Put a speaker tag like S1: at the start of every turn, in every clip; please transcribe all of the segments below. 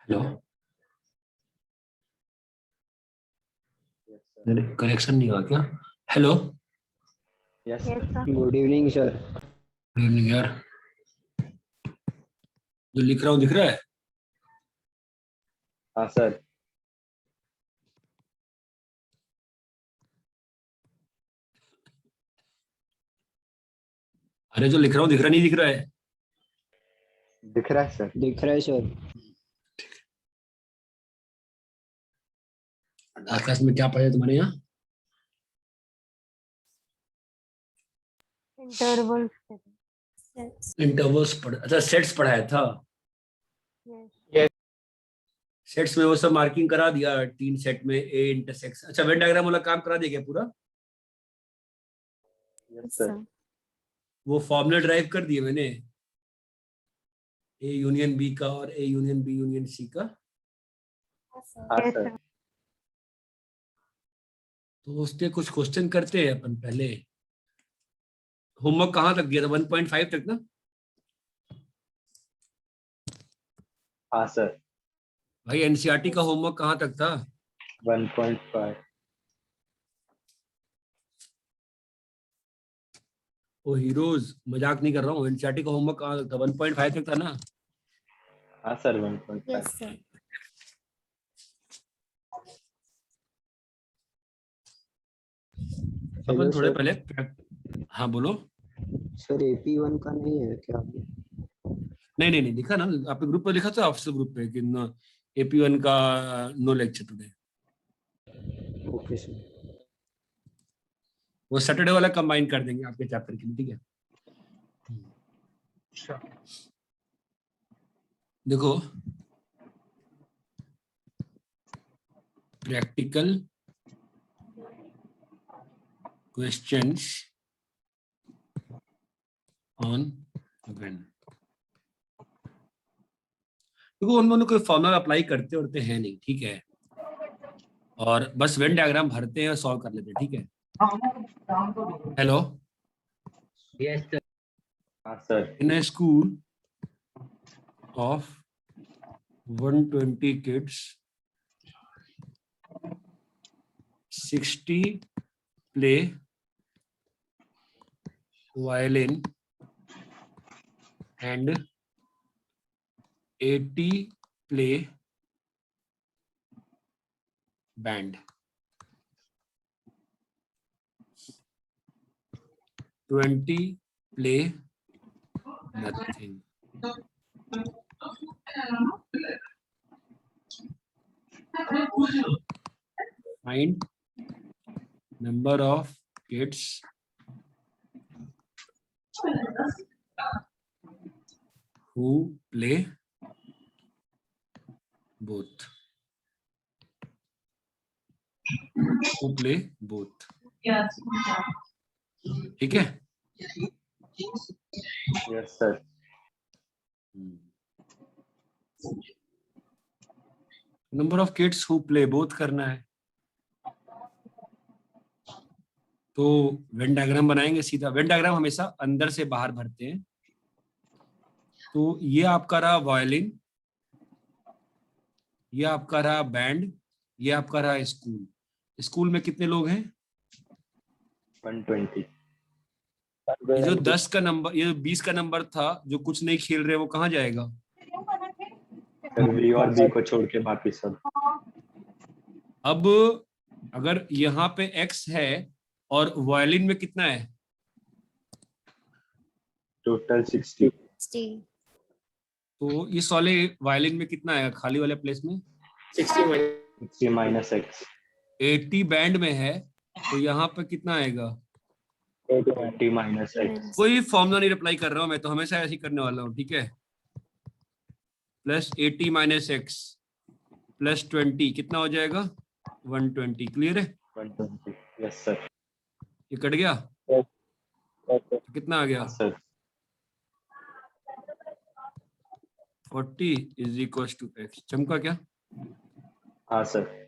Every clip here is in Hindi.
S1: Hello,
S2: Yes, sir.
S1: कनेक्शन नहीं हुआ क्या? Hello,
S2: Yes,
S3: Yes,
S2: sir.
S3: sir.
S4: Good evening sir.
S1: Good evening यार। जो लिख रहा हूँ दिख रहा है?
S2: हाँ सर।
S1: अरे जो लिख रहा हूँ दिख रहा नहीं दिख रहा है?
S2: दिख रहा है सर।
S4: दिख रहा है सर।
S1: क्लास में क्या पढ़ा तुम्हारे यहाँ?
S3: Intervals.
S1: इंटरवल्स पढ़ा, अच्छा सेट्स पढ़ाया था।
S3: Yes.
S1: सेट्स में वो सब मार्किंग करा दिया, 3 सेट में ए इंटरसेक्स, अच्छा वेन डायग्राम वाला काम करा दिया क्या पूरा?
S2: Yes sir.
S1: वो फॉर्मूला ड्राइव कर दिए मैंने, ए यूनियन बी का और A union B union C का।
S2: हाँ
S3: Yes,
S2: सर।
S3: sir.
S1: तो उसके कुछ क्वेश्चन करते हैं अपन पहले। होमवर्क कहाँ तक दिया था? 1.5 तक ना?
S2: हाँ सर।
S1: भाई एनसीईआरटी का होमवर्क कहाँ तक था?
S2: 1.5।
S1: ओ हीरोज, मजाक नहीं कर रहा हूँ। एनसीईआरटी का होमवर्क कहाँ तक था? 1.5 तक था ना?
S2: हाँ सर 1.5।
S3: Yes, sir.
S1: अपन थोड़े
S4: सर।
S1: पहले, हाँ बोलो।
S4: सर AP1 का नहीं है क्या?
S1: नहीं नहीं नहीं, लिखा ना आपने ग्रुप पे, लिखा था ऑफिशियल ग्रुप पे कि AP1 का no lecture today.
S4: Okay sir.
S1: वो सैटरडे वाला कंबाइन कर देंगे आपके चैप्टर के लिए, ठीक है? देखो, प्रैक्टिकल क्वेश्चंस ऑन व्हेन। देखो उन्होंने कोई फॉर्मूला अप्लाई करते होते हैं नहीं, ठीक है? और बस वेन डायग्राम भरते हैं और सॉल्व कर लेते हैं, ठीक है? Hello,
S4: yes sir.
S2: हाँ sir.
S1: In a school of 120 kids, 60 play violin and 80 play band. 20 play nothing. Find number of kids who play both. Who play both. ठीक है?
S2: Yes sir.
S1: Number of kids who play both करना है, तो वेन डायग्राम बनाएंगे सीधा। वेन डायग्राम हमेशा अंदर से बाहर भरते हैं। तो ये आपका रहा वायलिन, ये आपका रहा बैंड, ये आपका रहा स्कूल। स्कूल में कितने लोग हैं?
S2: 120।
S1: ये जो 10 का नंबर, ये जो 20 का नंबर था जो कुछ नहीं खेल रहे, वो कहाँ जाएगा?
S2: सर बी और बी को छोड़ के बाकी सब।
S1: अब अगर यहाँ पे x है और वायलिन में कितना है?
S2: टोटल 60।
S1: तो इस वाले वायलिन में कितना आएगा खाली वाले प्लेस में?
S2: 60 माइनस एक्स।
S1: 80 बैंड में है, तो यहाँ पे कितना आएगा?
S2: 20 माइनस एक्स।
S1: कोई फॉर्मूला नहीं अप्लाई कर रहा हूँ मैं, तो हमेशा ऐसे ही करने वाला हूँ, ठीक है? प्लस 80 माइनस एक्स प्लस 20 कितना हो जाएगा? 120। क्लियर है?
S2: 120। Yes sir.
S1: ये कट गया? तो कितना आ गया?
S2: हाँ sir.
S1: 40 is equal to X. चमका क्या?
S2: हाँ सर।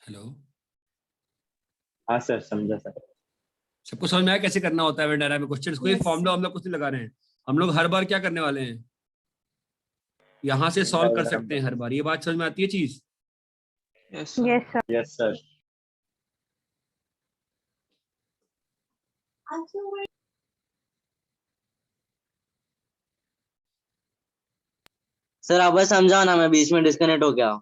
S1: हेलो,
S2: हाँ सर समझा सर।
S1: सबको समझ में आया कैसे करना होता है वेन डायग्राम में क्वेश्चन? कोई
S3: Yes,
S1: फॉर्मूला
S3: sir.
S1: हम लोग कुछ नहीं लगा रहे हैं, हम लोग हर बार क्या करने वाले हैं, यहां से सॉल्व कर सकते हैं हर बार। ये बात समझ में आती है चीज?
S3: Yes, sir.
S2: Yes sir.
S5: Sir आप बस समझाओ ना, मैं बीच में डिस्कनेक्ट हो गया।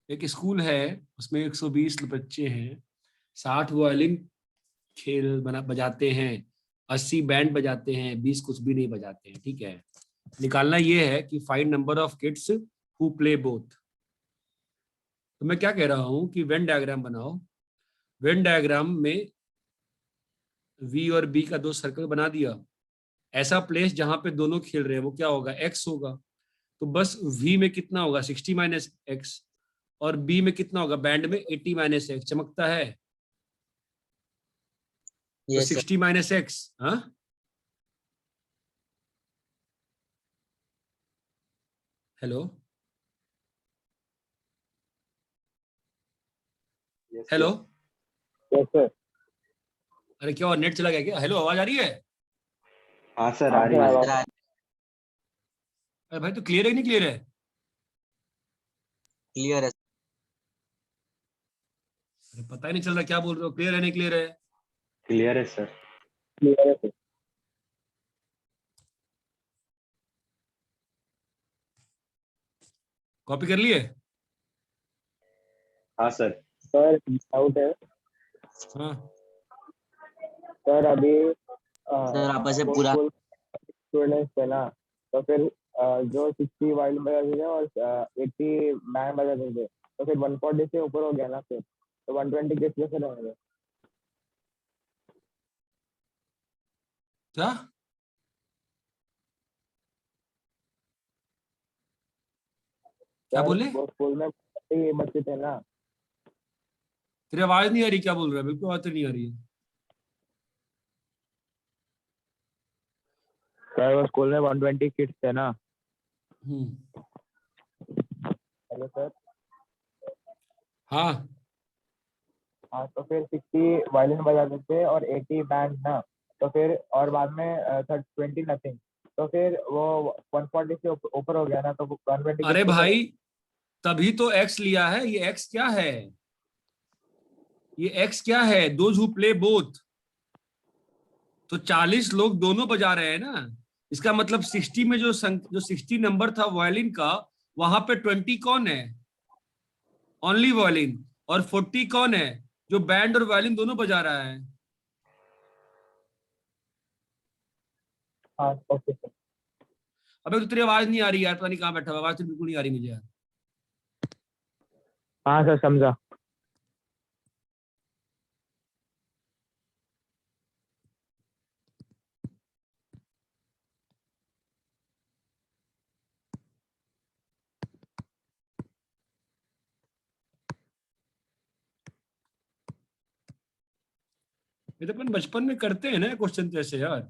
S1: एक स्कूल है, उसमें 120 बच्चे हैं, 60 वायलिन खेल बजाते हैं, 80 बैंड बजाते हैं, 20 कुछ भी नहीं बजाते हैं। ठीक है, निकालना ये है कि find number of kids who play both. तो मैं क्या कह रहा हूं कि वेन डायग्राम बनाओ, वेन डायग्राम में वी और बी का 2 सर्कल बना दिया, ऐसा प्लेस जहां पे दोनों खेल रहे हैं वो क्या होगा, एक्स होगा। तो बस वी में कितना होगा, 60 माइनस एक्स, और बी में कितना होगा, बैंड में 80 माइनस एक्स। चमकता है? तो
S5: यस सर।
S1: 60 माइनस एक्स, हाँ हेलो हेलो,
S2: यस सर।
S1: अरे क्या नेट चला गया क्या? हेलो, आवाज आ रही है?
S2: हाँ सर आ रही है।
S1: अरे भाई तो क्लियर है कि नहीं क्लियर है?
S5: क्लियर है।
S1: अरे पता ही नहीं चल रहा क्या बोल रहे हो, क्लियर है नहीं क्लियर है?
S2: क्लियर है सर।
S1: कॉपी कर लिए?
S2: हाँ सर।
S6: सर डाउट है
S1: हाँ
S6: सर। अभी
S5: सर आप ऐसे पूरा
S6: स्टूडेंट्स थे ना, तो फिर जो 60 वाइल्ड बजाते थे और 80 बैंड बजाते थे, तो फिर 140 से ऊपर हो गया ना, फिर तो 120 किस कैसे रहेंगे?
S1: क्या क्या
S6: सर
S1: बोले?
S6: वो स्कूल में 40 बच्चे थे ना।
S1: तेरी आवाज नहीं आ रही, क्या बोल रहा है? बिल्कुल आवाज तो नहीं आ रही है।
S6: सर वो स्कूल में 120 किड्स थे ना।
S1: हम्म,
S6: हेलो सर।
S1: हाँ
S6: हाँ तो फिर 60 वायलिन बजाते थे और 80 बैंड ना, तो फिर और बाद में 20 नथिंग, तो फिर वो 140 से ऊपर हो गया ना, तो 120
S1: अरे
S6: किस कैसे
S1: भाई
S6: रहेंगे?
S1: तभी तो एक्स लिया है। ये एक्स क्या है, ये एक्स क्या है, दोज हु प्ले बोथ। तो 40 लोग दोनों बजा रहे हैं ना, इसका मतलब 60 में जो 60 नंबर था वायलिन का, वहां पे 20 कौन है, ओनली वायलिन। और 40 कौन है, जो बैंड और वायलिन दोनों बजा रहा है।
S6: हाँ ओके सर।
S1: अबे तो तेरी आवाज नहीं आ रही यार, पता नहीं कहाँ बैठा हुआ, आवाज तो बिल्कुल नहीं आ रही मुझे यार।
S6: हाँ सर समझा।
S1: ये तो अपन बचपन में करते हैं ना क्वेश्चन तो ऐसे यार।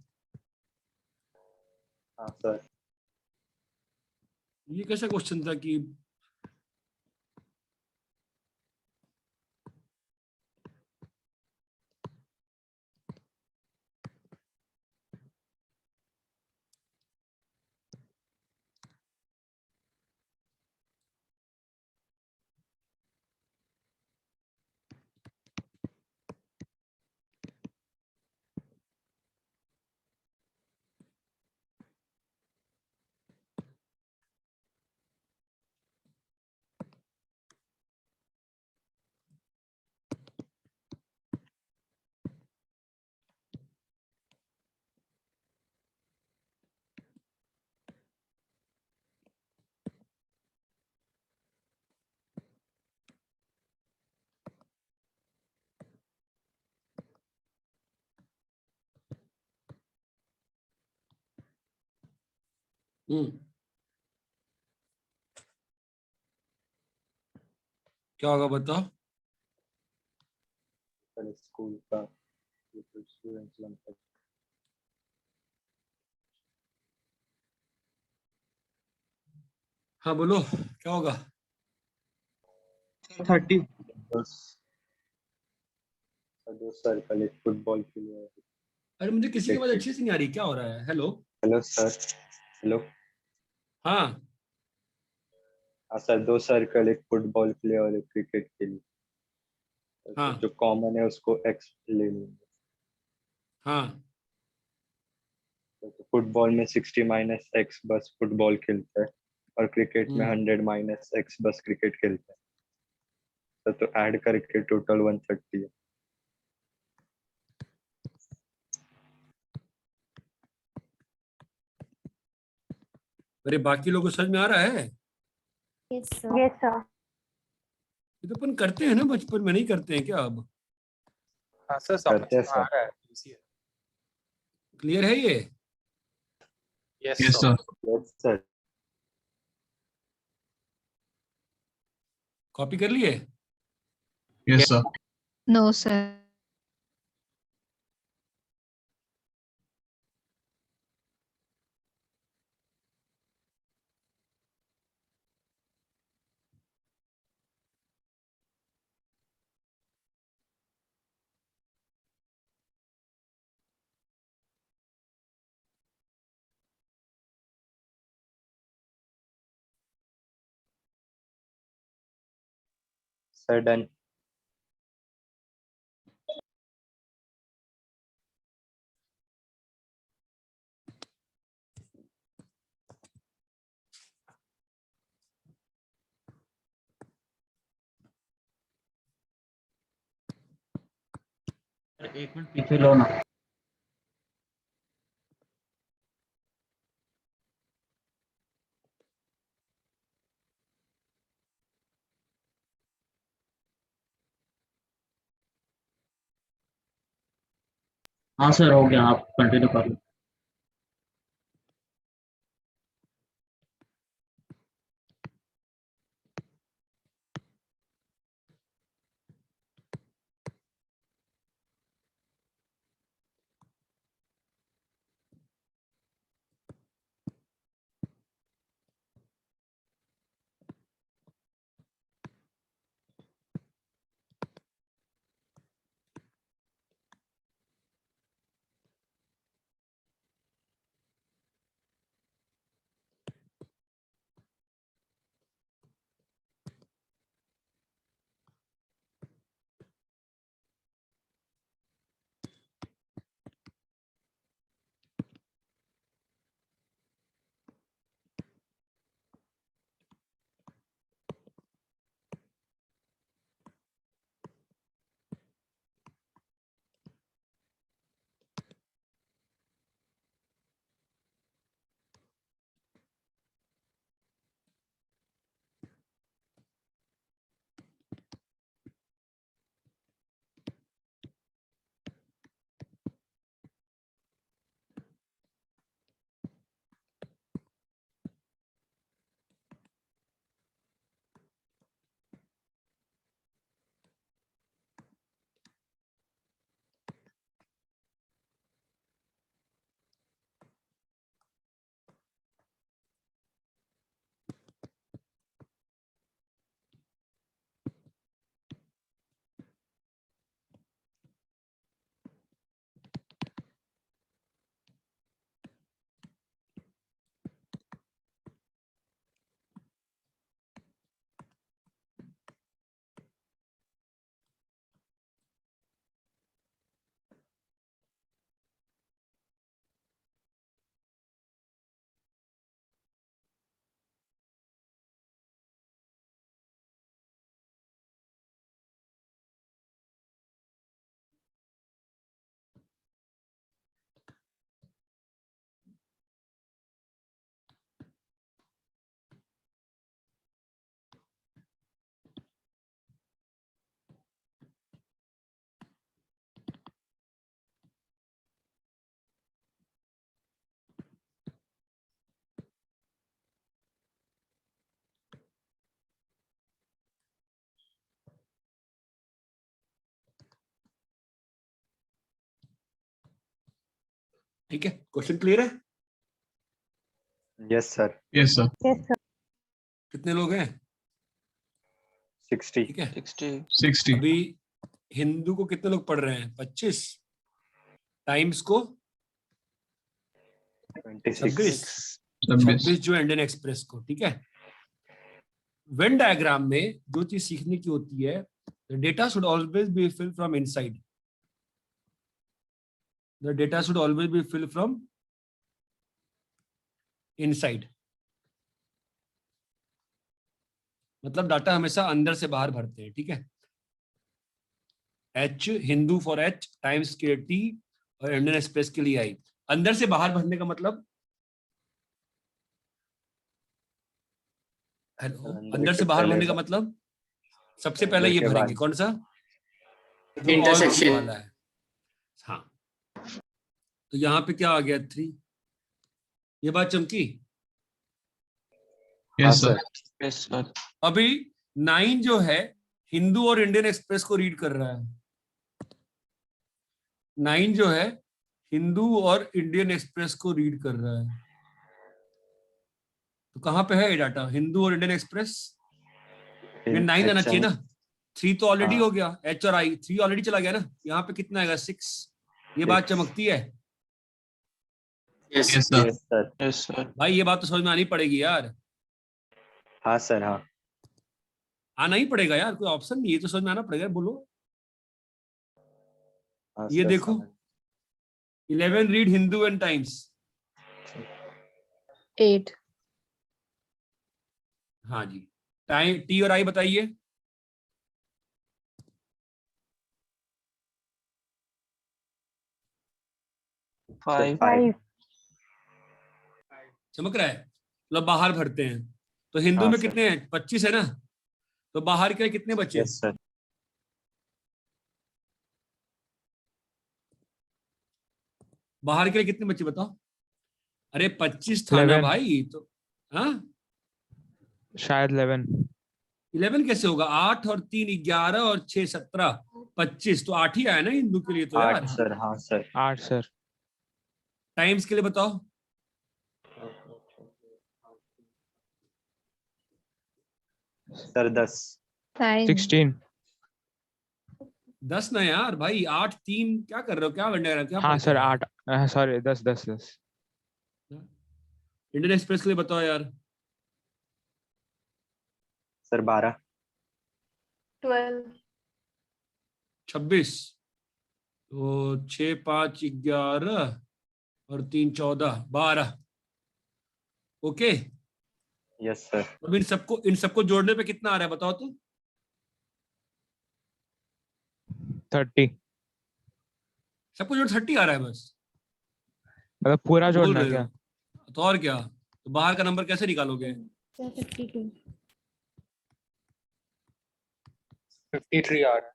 S2: हाँ सर।
S1: ये कैसा क्वेश्चन था कि क्या होगा बताओ?
S2: सर स्कूल का स्टूडेंट्स।
S1: हाँ बोलो क्या होगा?
S6: 30।
S2: दो सर्कल एक फुटबॉल के लिए।
S1: अरे मुझे किसी की आवाज
S2: देखिए।
S1: अच्छे से नहीं आ रही, क्या हो रहा है? हेलो।
S2: Hello sir. हेलो।
S1: हाँ
S2: हाँ सर, दो सर्कल एक फुटबॉल के लिए और एक क्रिकेट के लिए। तो
S1: हाँ
S2: जो कॉमन है उसको एक्स ले लेंगे।
S1: हाँ
S2: तो फुटबॉल में 60 माइनस एक्स बस फुटबॉल खेलता है, और क्रिकेट में 100 माइनस एक्स बस क्रिकेट खेलता है। तो ऐड करके टोटल 130 है।
S1: अरे बाकी लोगों को समझ में आ रहा है?
S3: Yes, sir.
S1: ये तो अपन करते हैं ना बचपन में, नहीं करते हैं क्या अब?
S6: हाँ सर,
S2: करते हैं
S6: समझ में आ
S2: सर।
S6: रहा है, easy है।
S1: क्लियर है ये?
S6: Yes,
S7: Yes,
S6: sir.
S7: sir.
S2: Yes sir.
S1: Copy कर लिए?
S7: Yes, sir.
S3: No, sir.
S2: Sir done.
S4: एक मिनट पीछे लो ना। हाँ सर, हो गया, आप कंटिन्यू कर लो।
S1: ठीक है, क्वेश्चन क्लियर है?
S2: Yes sir.
S7: Yes, sir.
S1: कितने लोग हैं?
S2: 60।
S1: ठीक है,
S5: 60
S7: 60.
S1: अभी हिंदू को कितने लोग पढ़ रहे हैं? 25। टाइम्स को 26। 26 जो इंडियन एक्सप्रेस को, ठीक है। वेन डायग्राम में जो चीज सीखने की होती है, the data should always be filled from inside. The data should always be filled from inside, मतलब डाटा हमेशा अंदर से बाहर भरते हैं, ठीक है। H, Hindu for H, times के टी और इंडियन एक्सप्रेस के लिए आई। अंदर से बाहर भरने का मतलब, हेलो, अंदर से बाहर भरने का मतलब सबसे पहले ये भरेंगे, कौन सा? इंटरसेक्शन वाला है। हाँ, तो यहाँ पे क्या आ गया? 3। ये बात चमकी?
S7: Yes, sir.
S5: Yes sir.
S1: अभी 9 जो है हिंदू और इंडियन एक्सप्रेस को रीड कर रहा है। 9 जो है हिंदू और इंडियन एक्सप्रेस को रीड कर रहा है। तो कहाँ पे है ये डाटा? हिंदू और इंडियन एक्सप्रेस में 9 आना चाहिए ना। 3 तो ऑलरेडी हो गया, एच और आई 3 ऑलरेडी चला गया ना। यहाँ पे कितना आएगा? 6। ये बात चमकती है?
S7: Yes, sir.
S5: Yes sir.
S1: भाई ये बात तो समझ में आनी पड़ेगी यार।
S2: हाँ सर, हाँ।
S1: आना ही पड़ेगा यार, कोई ऑप्शन नहीं है, तो समझ में आना पड़ेगा। बोलो।
S2: हाँ
S1: ये
S2: सर,
S1: देखो, 11 रीड हिंदू एंड टाइम्स।
S3: 8.
S1: हाँ जी। टाइम टी और आई बताइए।
S5: फाइव।
S2: 5।
S1: चमक रहा है? मतलब बाहर भरते हैं। तो हिंदू
S2: हाँ,
S1: में
S2: सर।
S1: कितने हैं? 25 है ना। तो बाहर के कितने बचे?
S2: Yes sir.
S1: बाहर के लिए कितने बचे बताओ? अरे 25 था ना
S8: 11
S1: भाई, तो हाँ
S8: शायद 11।
S1: 11 कैसे होगा? 8 और 3 11 और 6 17 25, तो 8 ही आया ना हिंदू के लिए तो
S2: 8
S1: यार।
S2: सर, हाँ सर।
S8: 8 सर।
S1: टाइम्स के लिए बताओ।
S2: सर 10।
S3: 9.
S8: 16।
S1: 10 ना यार भाई, 8 3 क्या कर रहे हो? क्या करने रहे हो? क्या
S8: हाँ
S1: पढ़ते
S8: सर
S1: हो?
S8: 8, सॉरी 10 10 10।
S1: इंडियन एक्सप्रेस के लिए बताओ यार।
S2: सर 12।
S3: 12.
S1: 26। तो 6 5 11 और 3 14 12। ओके।
S2: Yes sir.
S1: अब इन सबको जोड़ने पे कितना आ रहा है बताओ तो?
S8: 30।
S1: सबको जोड़ 30 आ रहा है बस?
S8: मतलब पूरा
S1: बोल
S8: जोड़ना
S1: रहे
S8: क्या?
S1: हो तो और क्या? तो बाहर का नंबर कैसे निकालोगे?
S3: 52.
S6: 53 आ रहा है।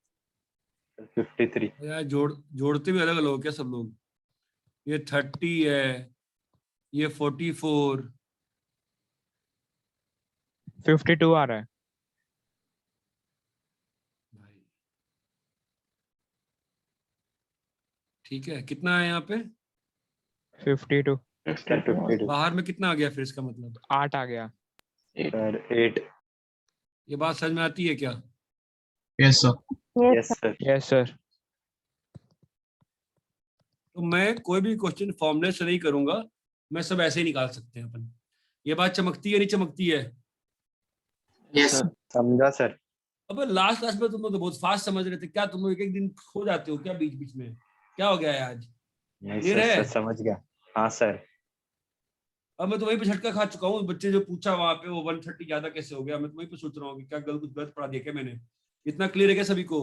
S2: 53।
S1: यार जोड़ते भी अलग अलग हो क्या सब लोग? ये 30 है, ये 44।
S8: 52 आ रहा है।
S1: भाई ठीक है, कितना है यहाँ पे?
S8: 52।
S2: सर 52।
S1: बाहर में कितना आ गया फिर इसका मतलब?
S8: 8 आ गया।
S2: सर 8।
S1: ये बात समझ में आती है क्या?
S7: Yes, sir.
S2: Yes sir.
S8: Yes sir.
S1: तो मैं कोई भी क्वेश्चन फॉर्मूले से नहीं करूंगा, मैं सब ऐसे ही निकाल सकते हैं अपन। ये बात चमकती है नहीं चमकती है?
S5: Yes sir.
S2: समझा सर।
S1: अब लास्ट क्लास में तुम लोग तो बहुत फास्ट समझ रहे थे, क्या तुम लोग एक एक दिन खो जाते हो क्या बीच बीच में? क्या हो गया है आज?
S2: नहीं
S1: क्लियर
S2: सर,
S1: है?
S2: सर समझ गया। हाँ सर।
S1: अब मैं तो वहीं पे झटका खा चुका हूँ। बच्चे जो पूछा वहां पे वो 130 ज्यादा कैसे हो गया, मैं तो वहीं पे सोच रहा हूँ कि क्या कुछ गलत पढ़ा दिया क्या मैंने। इतना क्लियर है क्या सभी को?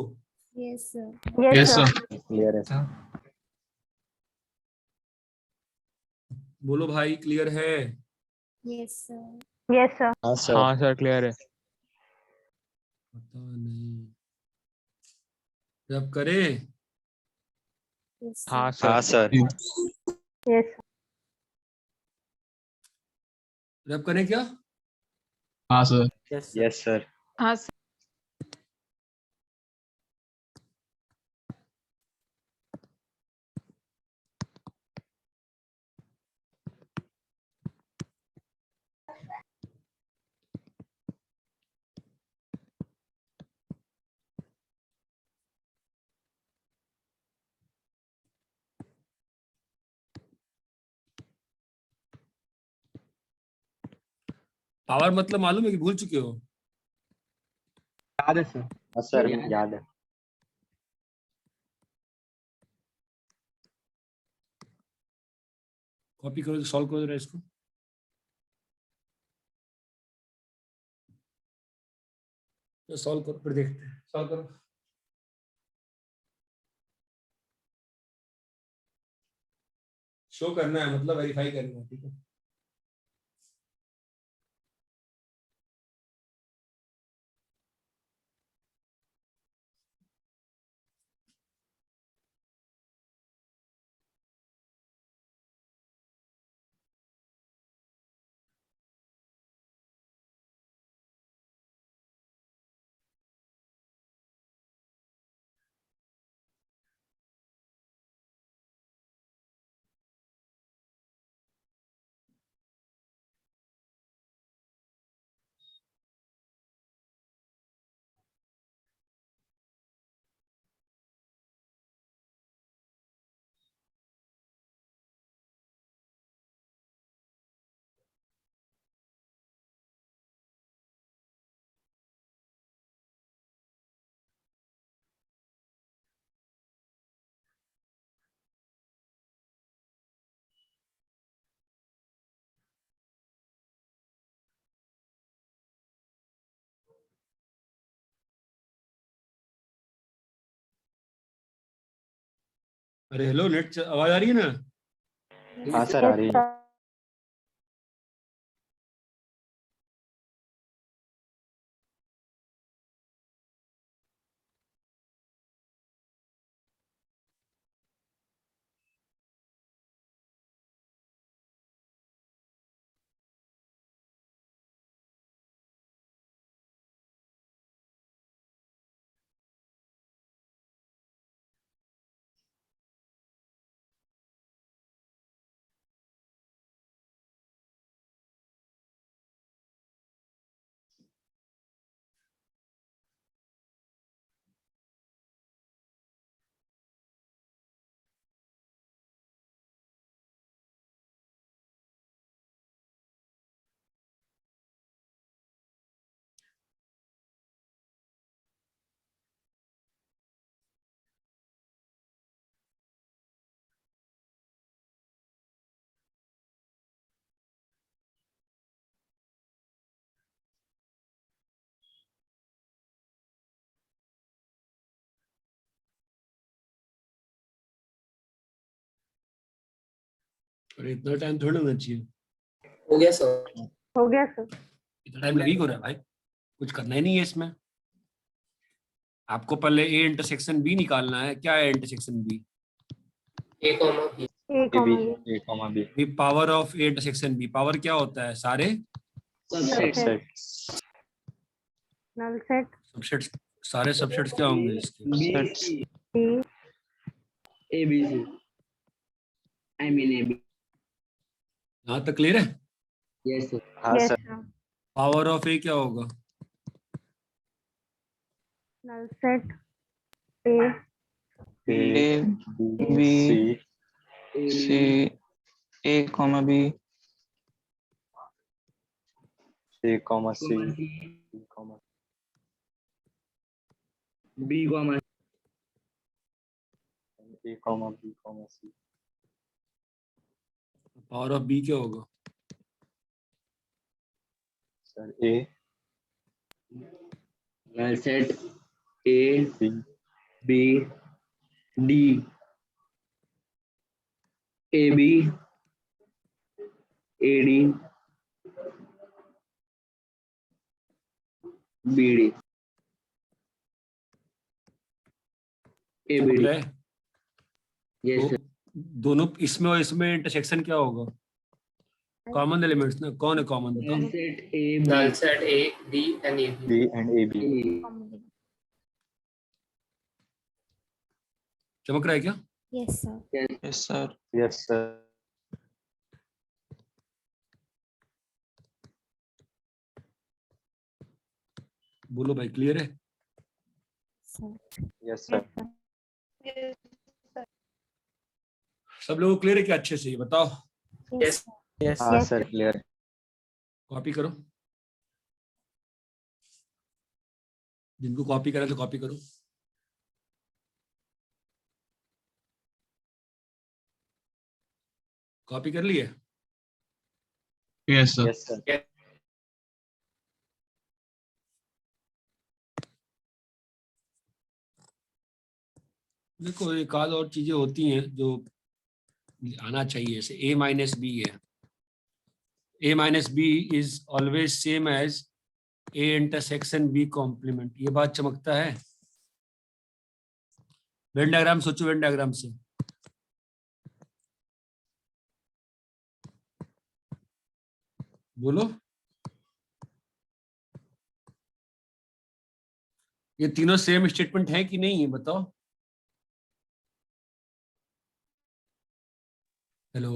S3: Yes, sir.
S7: Yes, sir.
S2: Clear है सर।
S1: बोलो भाई, क्लियर है?
S3: Yes, sir.
S2: हाँ सर।
S8: हाँ सर क्लियर है।
S1: पता नहीं जब करे।
S3: Yes, sir.
S8: हाँ
S2: हाँ
S8: सर।
S2: सर।
S1: जब करें क्या?
S7: हाँ सर।
S2: Yes sir.
S3: हाँ, sir.
S1: पावर मतलब मालूम है कि भूल चुके हो?
S6: याद है सर।
S2: हाँ सर याद है।
S1: कॉपी करो, सॉल्व करो जरा इसको। सॉल्व करो फिर देखते हैं। सॉल्व करो। शो करना है मतलब वेरीफाई करना है, ठीक है। अरे हेलो, नेट आवाज आ रही है ना?
S2: हाँ सर आ रही है।
S1: अरे इतना टाइम थोड़ा होना चाहिए।
S9: हो गया सर।
S3: हो गया सर।
S1: इतना टाइम लगी हो रहा है भाई, कुछ करना ही नहीं है इसमें। आपको पहले ए इंटरसेक्शन बी निकालना है। क्या है intersection B?
S9: A comma B.
S3: A comma B.
S2: A comma B.
S1: B power of A intersection B. Power क्या होता है? सारे
S9: subset.
S2: Subset.
S3: Null set
S1: subsets. सारे सबसेट्स क्या होंगे इसके?
S5: Sets.
S3: B
S9: A B C. I mean A B.
S1: यहाँ तक क्लियर है?
S9: Yes sir.
S2: हाँ
S3: yes
S2: sir.
S3: Sir.
S1: Power of A क्या होगा?
S3: Null set A
S2: A
S5: A
S2: B
S5: B
S2: C
S5: C A comma B
S2: A comma C
S9: B comma
S2: A comma B comma C.
S1: Power of B क्या होगा?
S2: Sir A
S9: null set A
S2: B
S9: B D A B A D B D A B D.
S1: है?
S9: यस
S1: तो
S9: सर।
S1: दोनों इसमें और इसमें इंटरसेक्शन क्या होगा? कॉमन एलिमेंट्स ना, कौन है कॉमन बताओ?
S9: Null set A null set A D and A
S2: B and A B.
S3: Comma B.
S1: चमक रहा है क्या?
S3: Yes sir.
S5: Yes sir.
S2: Yes sir.
S1: बोलो भाई, क्लियर है?
S3: सर।
S2: Yes sir.
S1: सब लोगों को क्लियर है क्या? अच्छे से ये बताओ।
S3: यस
S9: यस
S2: हाँ सर क्लियर।
S1: कॉपी करो। जिनको कॉपी करा तो कॉपी करो। कॉपी कर लिए?
S7: Yes, sir.
S2: Yes, sir.
S1: देखो एक आध और चीजें होती हैं जो आना चाहिए, जैसे a माइनस बी है, a minus B is always same as a intersection b complement. ये बात चमकता है? वेन डायग्राम सोचो, वेन डायग्राम से। बोलो, ये तीनों सेम स्टेटमेंट है कि नहीं है, बताओ। हेलो,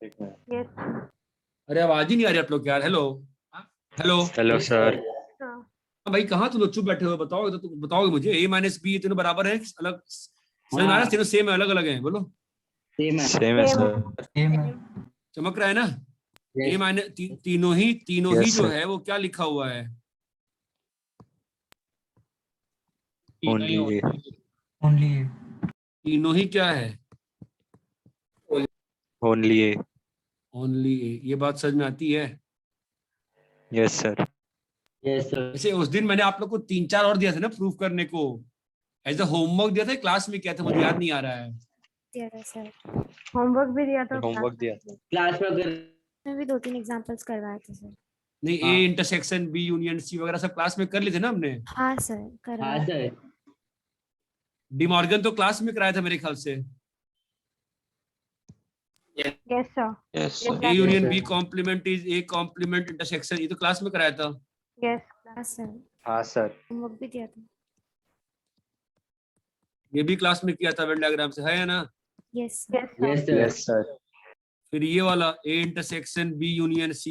S2: एक मिनट।
S3: Yes,
S1: अरे आवाज ही नहीं आ रही आप लोग यार। Hello hello,
S2: hello sir.
S3: sir.
S1: भाई कहाँ तुम लोग चुप बैठे हो? बताओ तो, तुम बताओगे मुझे a माइनस बी तीनों बराबर है अलग? समझ में आ रहा है? तीनों सेम है अलग अलग है? बोलो।
S9: सेम है।
S2: सेम है
S3: Same
S2: सर।
S1: चमक रहा है ना?
S9: Yes.
S1: a माइनस तीनों ही
S2: Yes,
S1: जो
S2: sir.
S1: है वो क्या लिखा हुआ है?
S2: ओनली
S1: तीनों ही क्या है?
S2: Only A.
S1: Only a। ये बात समझ में आती है?
S2: Yes sir.
S9: Yes, sir.
S1: जैसे उस दिन मैंने आप लोग को 3-4 और दिया था ना प्रूफ करने को, एज अ होमवर्क दिया था, क्लास में किया था, मुझे याद नहीं आ रहा है।
S3: दिया था सर, होमवर्क भी दिया था,
S2: होमवर्क दिया था।
S9: क्लास में कर
S3: में भी 2-3 एग्जांपल्स करवाए थे सर।
S1: नहीं,
S9: हाँ।
S1: a intersection b union c वगैरह सब क्लास में कर लिए थे ना हमने।
S3: हाँ सर,
S9: हाँ
S3: करवाए।
S9: सर।
S1: डिमॉर्गन तो क्लास में कराया था मेरे ख्याल से।
S3: Yes sir.
S5: Yes, sir.
S1: a union
S9: sir.
S1: b complement is a complement intersection, ये तो क्लास में कराया था।
S3: Yes, हाँ सर,
S2: हाँ सर।
S3: होमवर्क भी दिया था।
S1: ये भी क्लास में किया था वेन डायग्राम से, है ना?
S3: Yes sir.
S9: Yes, sir.
S2: Yes sir.
S1: फिर ये वाला a intersection b union c,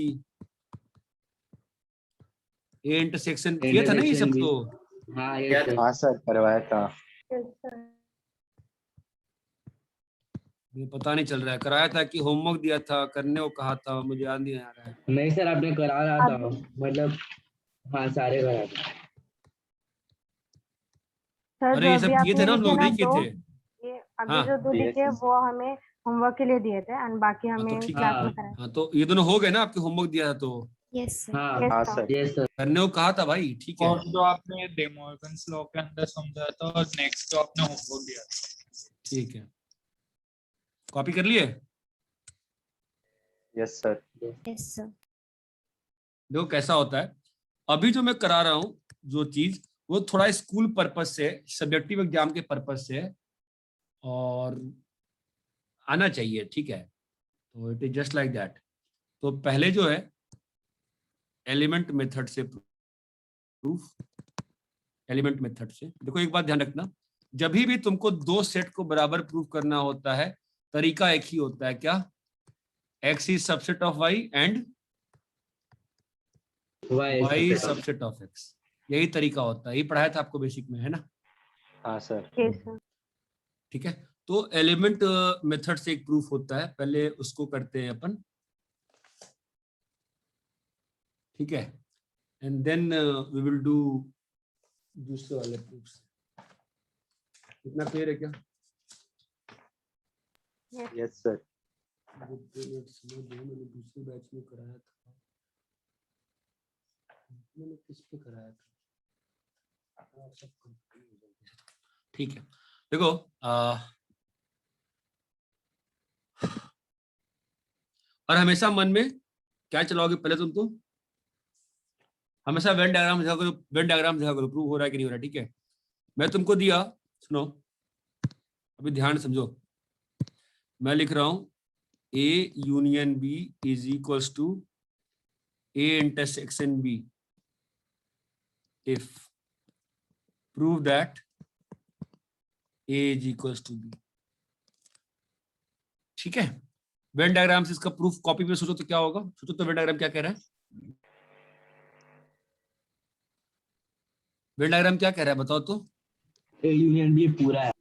S1: a intersection किया था ना ये सब
S9: Intersection
S1: तो?
S9: हाँ yes, sir.
S2: हाँ सर करवाया था।
S3: Yes sir.
S1: ये पता नहीं चल रहा है कराया था कि होमवर्क दिया था, करने को कहा था, मुझे याद नहीं आ रहा है।
S9: नहीं सर, आपने करा रहा था, मतलब हाँ सारे करा था।
S3: सर
S1: अरे
S3: जो
S1: ये
S3: अभी
S1: सब किए थे
S3: आपने
S1: ना हम
S3: लिखे
S1: लोग,
S3: ना
S1: नहीं किए
S3: दो,
S1: थे?
S3: ये अभी
S1: हाँ।
S3: जो 2
S2: Yes,
S3: लिखे
S2: yes.
S3: वो हमें होमवर्क के लिए दिए थे एंड बाकी
S1: हाँ,
S3: हमें
S1: तो ठीक है।
S3: क्लास में कराए।
S1: हाँ तो ये दोनों हो गए ना आपके, होमवर्क दिया था तो?
S3: Yes sir.
S9: हाँ
S3: Yes
S2: हाँ
S3: sir.
S2: सर।
S9: yes, sir.
S1: करने को कहा था भाई, ठीक है।
S8: और जो आपने डेमोर्गन्स लॉ के अंदर समझा था और नेक्स्ट जो आपने होमवर्क दिया था।
S1: ठीक है, कॉपी कर लिए?
S2: Yes sir.
S3: Yes sir.
S1: देखो कैसा होता है, अभी जो मैं करा रहा हूँ जो चीज, वो थोड़ा स्कूल पर्पस से, सब्जेक्टिव एग्जाम के पर्पस से और आना चाहिए, ठीक है? तो it is just like that. तो पहले जो है एलिमेंट मेथड से प्रूफ, एलिमेंट मेथड से। देखो एक बात ध्यान रखना, जब भी तुमको 2 सेट को बराबर प्रूफ करना होता है, तरीका एक ही होता है, क्या? x is subset of y and
S9: Why
S1: y
S9: is
S1: is
S9: subset of-
S1: subset of x। यही तरीका होता है, ये पढ़ाया था आपको बेसिक में, है ना?
S2: हाँ सर।
S3: Yes sir.
S1: ठीक है, तो एलिमेंट मेथड से एक प्रूफ होता है, पहले उसको करते हैं अपन, ठीक है? And then we will do दूसरे वाले प्रूफ। इतना क्लियर है क्या?
S2: Yes sir.
S1: मैंने दूसरे बैच में कराया था, मैंने किस पे कराया था? सब confuse हो गया। ठीक है, देखो और हमेशा मन में क्या चलाओगे पहले तुम तो? हमेशा वेन डायग्राम देखा करो, वेन डायग्राम देखा करो, प्रूव हो रहा है कि नहीं हो रहा है, ठीक है? मैं तुमको दिया, सुनो अभी ध्यान समझो, मैं लिख रहा हूं A union B is equals to A intersection B if prove that A is equals to B। ठीक है, वेन डायग्राम से इसका प्रूफ कॉपी में सोचो तो क्या होगा? सोचो तो वेन डायग्राम क्या कह रहा है? वेन डायग्राम क्या कह रहा है बताओ तो?
S9: A union B पूरा है।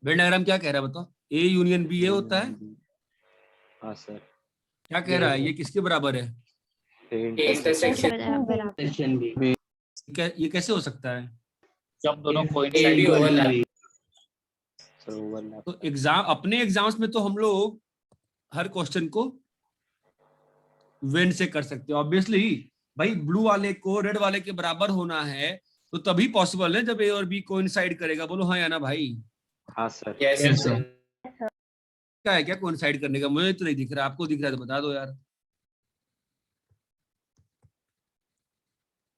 S1: वेन डायग्राम क्या कह रहा है बताओ? A यूनियन B ये होता है,
S2: हाँ सर।
S1: क्या कह रहा है? ये किसके बराबर है?
S2: इंटरसेक्शन।
S3: बराबर।
S9: Section B
S1: ये कैसे हो सकता है?
S8: जब दोनों
S9: A
S8: कोइंसाइड
S9: B
S8: कर
S9: overlap.
S2: Sir overlap.
S1: तो अपने एग्जाम्स में तो हम लोग हर क्वेश्चन को वेन से कर सकते हैं ऑब्वियसली। भाई ब्लू वाले को रेड वाले के बराबर होना है तो तभी पॉसिबल है जब ए और बी कोइंसाइड करेगा। बोलो हाँ या ना भाई?
S2: हाँ sir.
S9: Yes,
S7: Yes,
S9: sir.
S7: sir.
S1: क्या है क्या कोइंसाइड करने का? मुझे तो नहीं दिख रहा, आपको दिख रहा है तो बता दो यार।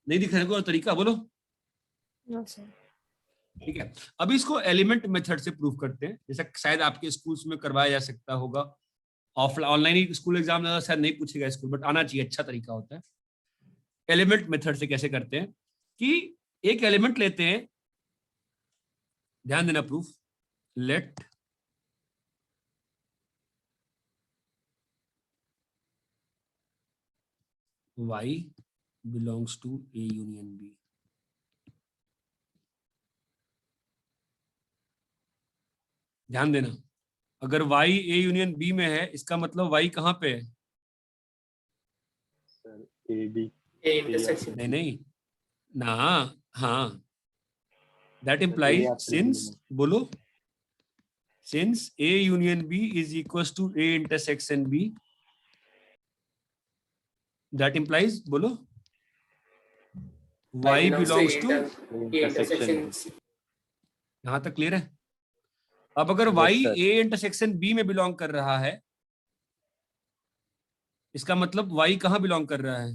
S1: नहीं दिख रहा है कोई और तरीका? बोलो।
S3: No sir.
S1: ठीक है, अब इसको एलिमेंट मेथड से प्रूव करते हैं, जैसा शायद आपके स्कूल्स में करवाया जा सकता होगा। ऑफलाइन ऑनलाइन ही स्कूल एग्जाम ज्यादा शायद नहीं पूछेगा स्कूल, बट आना चाहिए, अच्छा तरीका होता है। एलिमेंट मेथड से कैसे करते हैं कि एक एलिमेंट लेते हैं, ध्यान देना proof, let y belongs to A union B। ध्यान देना, अगर y A यूनियन B में है इसका मतलब y कहाँ पे है?
S2: Sir A B.
S9: A intersection.
S1: नहीं नहीं ना, हाँ, दैट
S2: A
S1: इम्प्लाइज
S2: या
S1: सिंस, बोलो, since A union B is equal to A intersection B, that implies, बोलो, y belongs to,
S2: इंटरसेक्शन।
S1: यहां तक क्लियर है? अब अगर
S2: Yes,
S1: y
S2: sir.
S1: A intersection B में बिलोंग कर रहा है, इसका मतलब y कहाँ बिलोंग कर रहा है?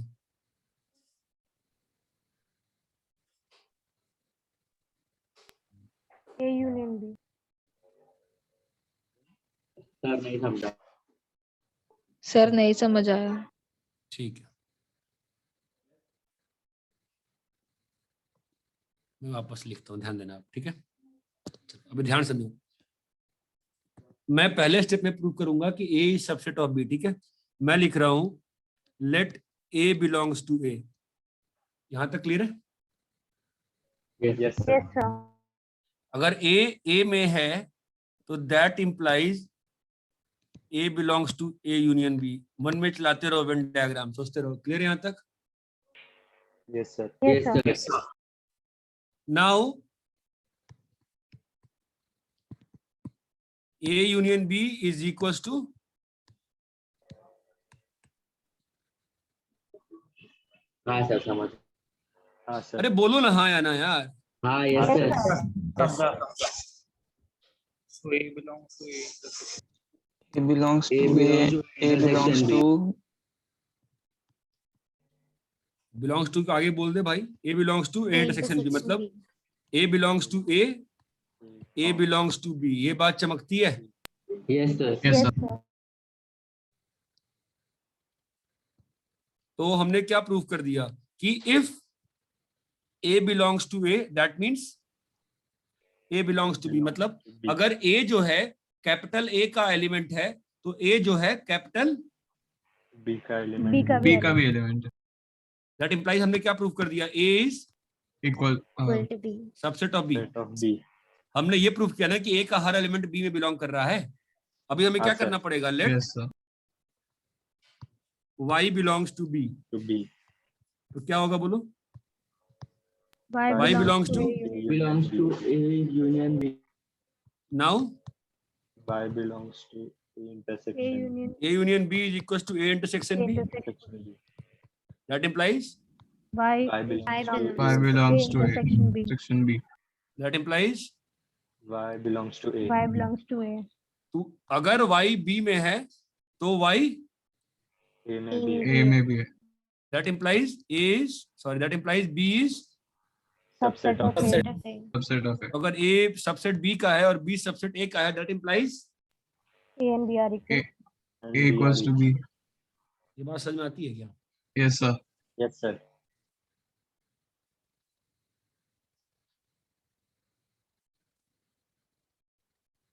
S3: ए यूनियन बी।
S9: सर नहीं समझा।
S10: सर नहीं समझ आया।
S1: ठीक है, मैं वापस लिखता हूँ, ध्यान देना आप, ठीक है? अभी ध्यान से दो, मैं पहले स्टेप में प्रूव करूंगा कि A is subset of B, ठीक है? मैं लिख रहा हूं let A belongs to A, यहां तक क्लियर है?
S2: Yes
S3: yes
S2: sir.
S3: सर।
S1: अगर A में है तो that implies A belongs to A union B। मन में चलाते रहो वेन डायग्राम, सोचते रहो, क्लियर यहां तक?
S2: Yes sir.
S3: Yes sir.
S1: Now A union B is equal to,
S9: हाँ सर समझ।
S2: हाँ सर।
S1: अरे बोलो ना हाँ या ना यार।
S9: हाँ यस
S2: हाँ,
S9: सर।
S8: समझा समझा। So A belongs to A intersection.
S5: A belongs
S9: A
S5: to
S9: belongs to
S5: A belongs
S9: intersection B.
S5: to
S1: belongs to को आगे बोल दे भाई, A belongs to A intersection B, मतलब A belongs to A belongs to B, ये बात चमकती है?
S9: Yes sir.
S7: Yes,
S3: yes
S7: sir.
S3: Sir.
S1: तो हमने क्या प्रूव कर दिया कि if A belongs to A that means A belongs to B, मतलब अगर A जो है कैपिटल A का एलिमेंट है तो A जो है कैपिटल
S2: बी का
S3: बी
S2: एलिमेंट
S3: का
S7: B का भी एलिमेंट
S1: दैट इंप्लाइज, हमने क्या प्रूव कर दिया? A is
S7: equal
S3: equal to B.
S1: Subset of B।
S2: Set of B.
S1: हमने ये प्रूव किया ना कि A का हर एलिमेंट B में बिलोंग कर रहा है। अभी हमें
S2: हाँ,
S1: क्या
S2: सर।
S1: करना पड़ेगा? Let
S7: yes sir
S1: Y belongs to B,
S2: to B.
S1: तो क्या होगा बोलो?
S3: Y
S1: Y belongs to
S9: Belongs to A union B.
S1: Now
S2: Y belongs to
S3: A
S2: intersection
S3: union
S1: A union B is equal to A intersection B,
S3: intersection
S2: B.
S1: That implies
S3: Y
S2: Y belongs
S7: Y belongs to A
S3: intersection B.
S7: section B
S1: that implies
S2: Y belongs to A.
S3: Y belongs to A.
S1: तो अगर Y B में है तो Y,
S2: ए में बी
S7: A में भी है
S1: that implies A is, sorry, that implies B is,
S3: subset of A.
S7: Subset of A
S1: अगर A सबसेट B का है और B सबसेट A का है, that implies,
S3: A and B are equal.
S7: A equals to B
S1: ये बात समझ में आती है क्या?
S7: yes sir
S2: yes sir.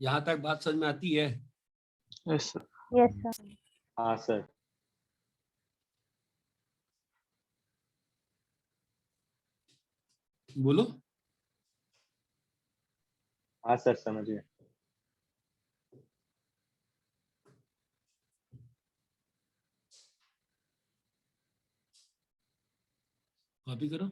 S1: यहाँ तक बात समझ में आती है?
S5: yes sir.
S3: Yes sir.
S2: हाँ सर।
S1: बोलो।
S2: हाँ सर समझिए।
S1: कॉपी करो।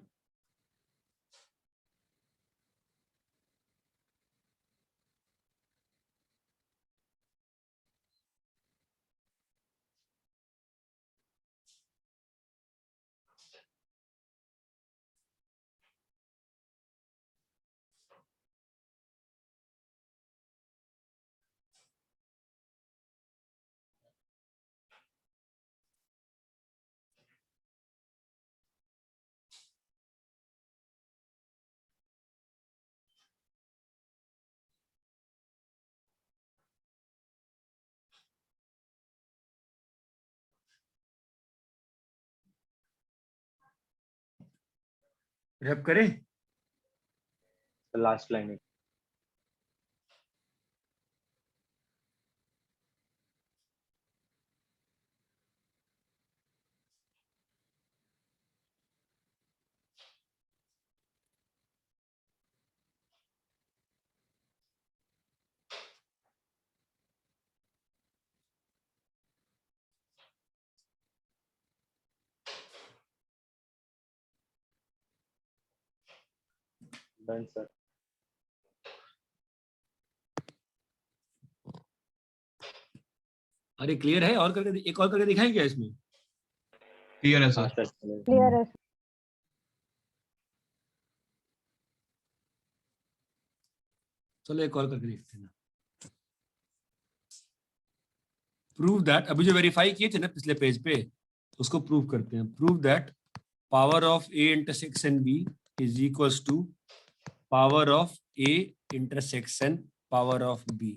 S1: रैप करें?
S2: Last line done sir.
S1: अरे क्लियर है? और करके एक और करके दिखाएं क्या इसमें?
S7: क्लियर है
S2: हाँ
S7: सर।
S2: सर
S3: क्लियर है
S1: चलो एक और करके देखते हैं ना। प्रूव दैट, अभी जो वेरीफाई किए थे ना पिछले पेज पे, उसको प्रूव करते हैं। Prove that power of A intersection B is equals to power of A intersection power of B.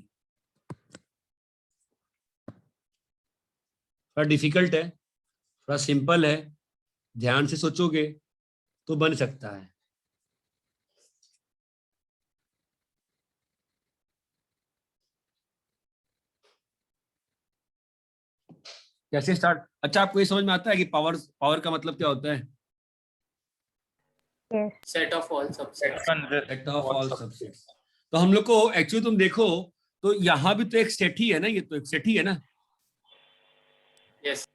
S1: थोड़ा डिफिकल्ट है, थोड़ा सिंपल है, ध्यान से सोचोगे तो बन सकता है। कैसे स्टार्ट? अच्छा, आपको ये समझ में आता है कि पावर का मतलब क्या होता है?
S9: Set of all subsets.
S1: Set of all subsets. तो हम लोग को एक्चुअली तुम देखो तो यहाँ भी तो एक सेट ही है ना, ये तो एक सेट ही है ना।
S9: Yes.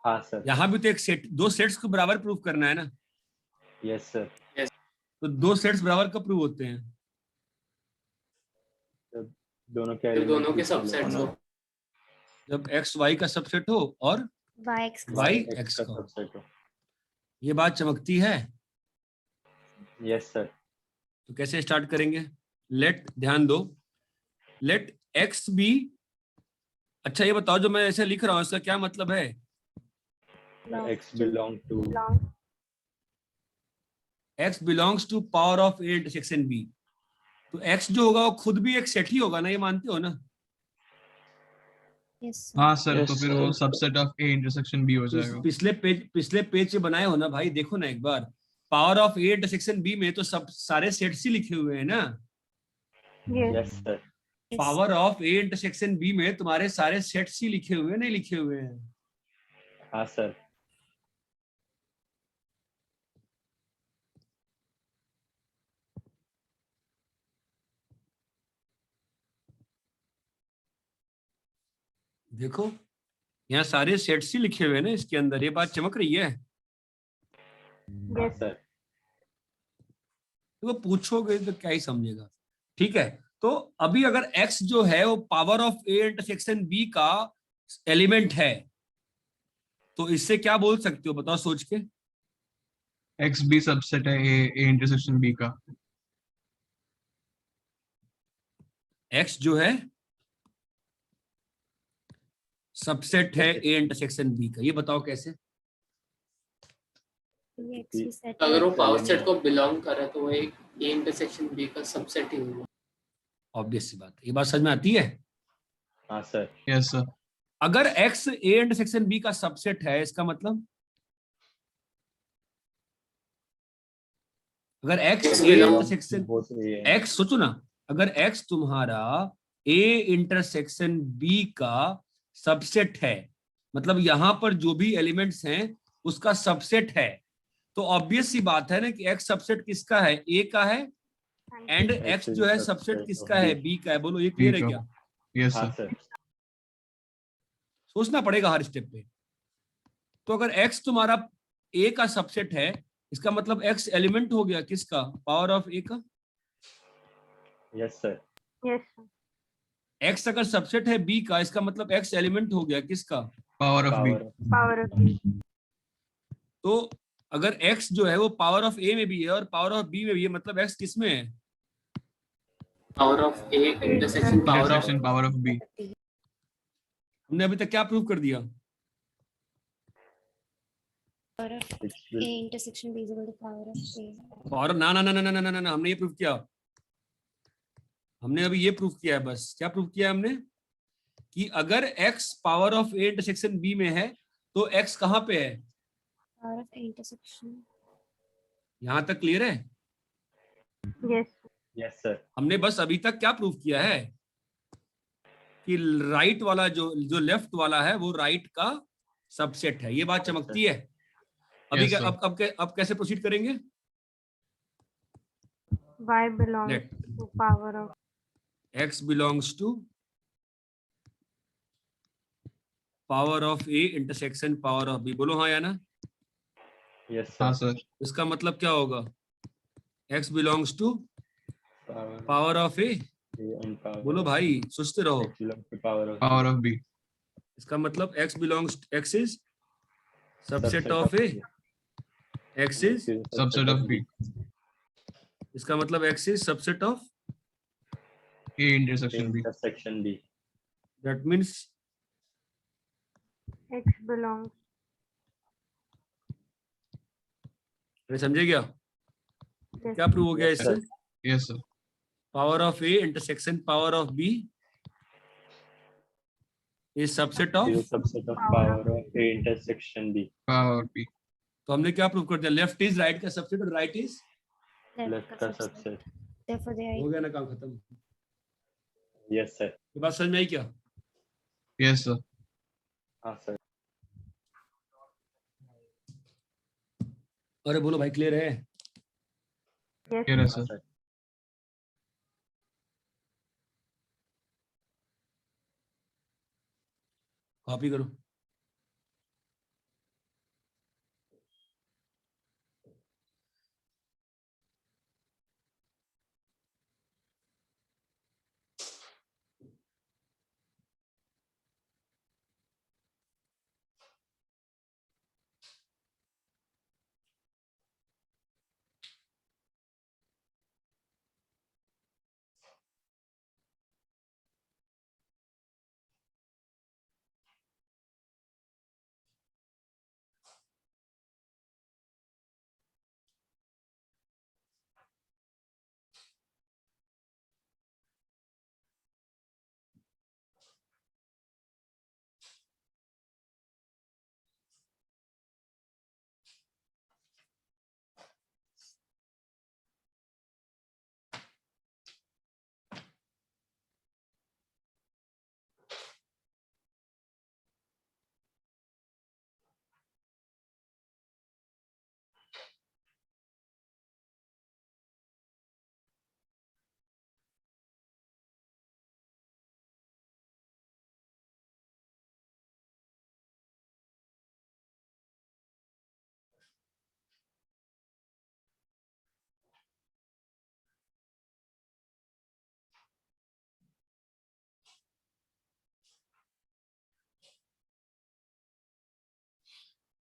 S2: हाँ सर।
S1: यहाँ भी तो एक सेट, दो सेट्स को बराबर प्रूव करना है ना।
S2: Yes sir.
S1: तो दो सेट्स बराबर कब प्रूव होते हैं?
S2: दोनों के
S9: सबसेट्स हो।
S1: जब एक्स वाई का सबसेट हो और
S3: y
S1: वाई एक्स का हो।
S2: सबसेट हो।
S1: ये बात चमकती है।
S2: Yes sir.
S1: तो कैसे स्टार्ट करेंगे? लेट, ध्यान दो, लेट एक्स बी। अच्छा ये बताओ, जो मैं ऐसे लिख रहा हूँ इसका क्या मतलब है?
S2: X belong to
S1: X belongs to power of A intersection B. तो एक्स जो होगा वो खुद भी एक सेट ही होगा ना, ये मानते हो ना?
S7: हाँ सर,
S5: Yes,
S7: तो फिर
S5: sir.
S7: वो subset of A intersection B हो जाएगा।
S1: पिछले पेज से बनाए हो ना भाई, देखो ना एक बार। Power of A intersection B में तो सब सारे सेट्स ही लिखे हुए हैं ना।
S2: Yes sir.
S1: Power of A intersection B में तुम्हारे सारे सेट्स ही लिखे हुए हैं, नहीं लिखे हुए हैं?
S2: हाँ सर।
S1: देखो यहाँ सारे सेट्स ही लिखे हुए हैं ना इसके अंदर, ये बात चमक रही है।
S2: हाँ सर।
S1: तो पूछोगे तो क्या ही समझेगा। ठीक है, तो अभी अगर x जो है वो power of A intersection b का एलिमेंट है, तो इससे क्या बोल सकते हो बताओ सोच के?
S7: एक्स बी सबसेट है ए इंटरसेक्शन बी का।
S1: x जो है सबसेट है ए इंटरसेक्शन b का, ये बताओ कैसे?
S9: अगर वो पावर सेट को बिलोंग करे तो वो एक ए इंटरसेक्शन बी का सबसेट ही होगा।
S1: ऑब्वियस सी बात है, ये बात समझ में आती है।
S2: हाँ सर।
S7: Yes sir.
S1: अगर x ए इंटरसेक्शन b का सबसेट है, इसका मतलब अगर x ए इंटरसेक्शन x, सोचो ना, अगर x तुम्हारा a इंटरसेक्शन b का सबसेट है, मतलब यहां पर जो भी एलिमेंट्स हैं उसका सबसेट है, तो ऑब्वियस सी बात है ना कि x सबसेट किसका है? a का है, एंड x जो है सबसेट किसका है? b का है। बोलो ये क्लियर है क्या?
S7: यस
S2: हाँ
S7: सर।
S2: सर।
S1: सोचना पड़ेगा हर स्टेप पे। तो अगर x तुम्हारा a का सबसेट है, इसका मतलब x एलिमेंट हो गया किसका? पावर ऑफ a का।
S2: Yes sir.
S1: x अगर सबसेट है b का, इसका मतलब x एलिमेंट हो गया किसका?
S7: Power of B.
S3: Power of
S1: तो अगर x जो है वो पावर ऑफ a में भी है और पावर ऑफ b में भी है, मतलब x किस में है?
S9: Power of A intersection
S7: power of B.
S1: हमने अभी तक क्या प्रूव कर दिया?
S3: Intersection B is equal to power of A.
S1: Power ना ना ना ना ना ना ना, हमने ये प्रूव किया। हमने अभी ये प्रूव किया है, बस क्या प्रूव किया हमने? कि अगर x power of A intersection b में है तो x कहाँ पे है?
S3: पावर ऑफ ए इंटरसेक्शन
S1: यहाँ तक क्लियर है?
S3: Yes.
S2: Yes sir.
S1: हमने बस अभी तक क्या प्रूव किया है कि राइट वाला जो लेफ्ट वाला है वो राइट का सबसेट है। ये बात चमकती है। अभी
S7: Yes, sir.
S1: अब कैसे प्रोसीड करेंगे?
S3: Y belongs
S1: Let
S3: to power of
S1: x belongs to power of a intersection power of b। बोलो हाँ या ना?
S2: यस
S7: हाँ
S2: सर।
S7: सर।
S1: इसका मतलब क्या होगा? x belongs to power of a। बोलो भाई, सोचते रहो।
S7: Power of B.
S1: इसका मतलब x is subset of a, x is
S7: Subset of B.
S1: इसका मतलब x is subset of,
S7: A intersection B.
S2: Intersection B।
S1: that means
S3: X belongs
S1: अरे समझे क्या?
S3: yes.
S1: क्या प्रूव हो गया
S2: Yes,
S1: इससे?
S2: sir.
S7: Yes, sir.
S1: Power of a intersection power of b is subset of.
S2: Subset of power of A intersection B।
S7: Power of B.
S1: तो हमने क्या प्रूव कर दिया? लेफ्ट इज राइट का सबसेट और राइट इज,
S2: लेफ्ट का सबसेट।
S3: Therefore, they
S1: हो
S3: are
S1: गया ना काम खत्म।
S2: Yes sir.
S1: ये बात समझ में आई क्या?
S7: Yes, sir.
S2: हाँ सर।
S1: अरे बोलो भाई, क्लियर है?
S3: yes.
S7: Here,
S2: हाँ
S7: sir.
S2: सर।
S1: कॉपी करो।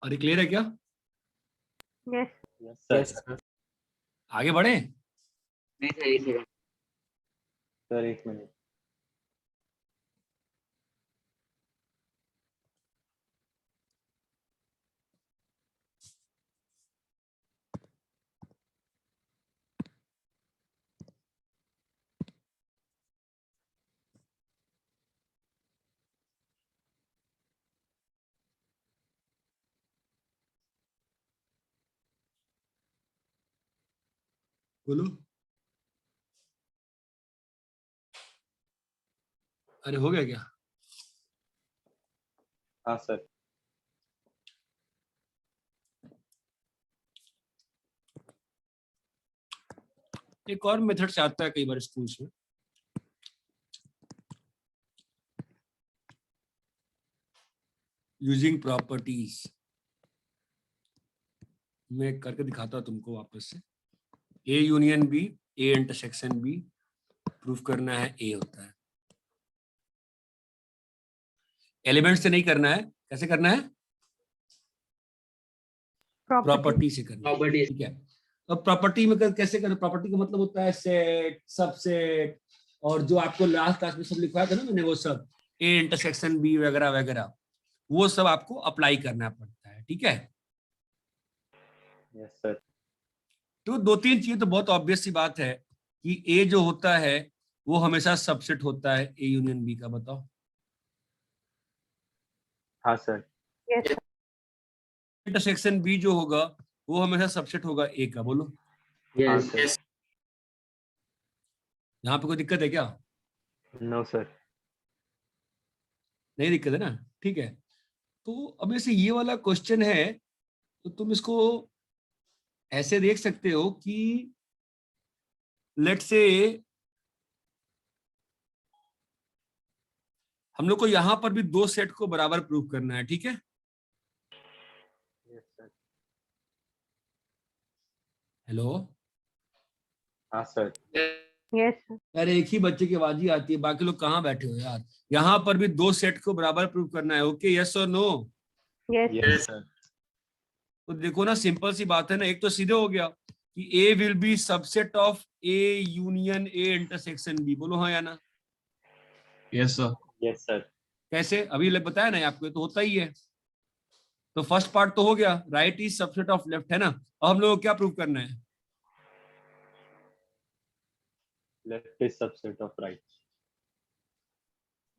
S1: अरे क्लियर है क्या?
S3: Yes.
S2: Yes sir.
S1: आगे बढ़े?
S2: सर एक मिनट।
S1: बोलो। अरे हो गया क्या?
S2: हाँ सर।
S1: एक और मेथड से आता है कई बार स्कूल्स में, यूजिंग प्रॉपर्टीज। मैं करके दिखाता हूं तुमको वापस से। A union B, A intersection B, proof करना है ए होता है। एलिमेंट से नहीं करना है, कैसे करना है? प्रॉपर्टी से करना है, ठीक है। अब प्रॉपर्टी में कैसे करें? प्रॉपर्टी का मतलब होता है सेट, सबसेट, और जो आपको लास्ट क्लास में सब लिखवाया था ना मैंने, वो सब ए इंटरसेक्शन बी वगैरह वगैरह, वो सब आपको अप्लाई करना पड़ता है, ठीक है।
S2: Yes sir.
S1: तो दो तीन चीज तो बहुत ऑब्वियस सी बात है कि ए जो होता है वो हमेशा सबसेट होता है ए यूनियन बी का। बताओ।
S2: हाँ सर।
S3: Yes.
S1: इंटरसेक्शन बी जो होगा वो हमेशा सबसेट होगा ए का। बोलो
S2: हाँ
S4: यस
S2: सर।
S1: यहाँ पे कोई दिक्कत है क्या?
S2: No sir.
S1: नहीं दिक्कत है ना, ठीक है। तो अब जैसे ये वाला क्वेश्चन है तो तुम इसको ऐसे देख सकते हो कि लेट से हम लोग को यहां पर भी दो सेट को बराबर प्रूव करना है, ठीक है।
S2: Yes sir.
S1: हेलो
S2: हाँ सर।
S3: Yes, sir.
S1: यार, एक ही बच्चे की आवाज ही आती है, बाकी लोग कहाँ बैठे हो यार। यहाँ पर भी दो सेट को बराबर प्रूव करना है, ओके, यस और नो।
S3: Yes,
S2: yes sir.
S1: तो देखो ना, सिंपल सी बात है ना, एक तो सीधे हो गया कि A will be subset of A union A intersection B. बोलो हाँ या ना।
S7: Yes, sir.
S2: Yes sir.
S1: कैसे? अभी बताया ना आपको, तो होता ही है। तो फर्स्ट पार्ट तो हो गया, right is subset of left, है ना। अब हम लोग को क्या प्रूव करना है?
S2: Left is subset of right.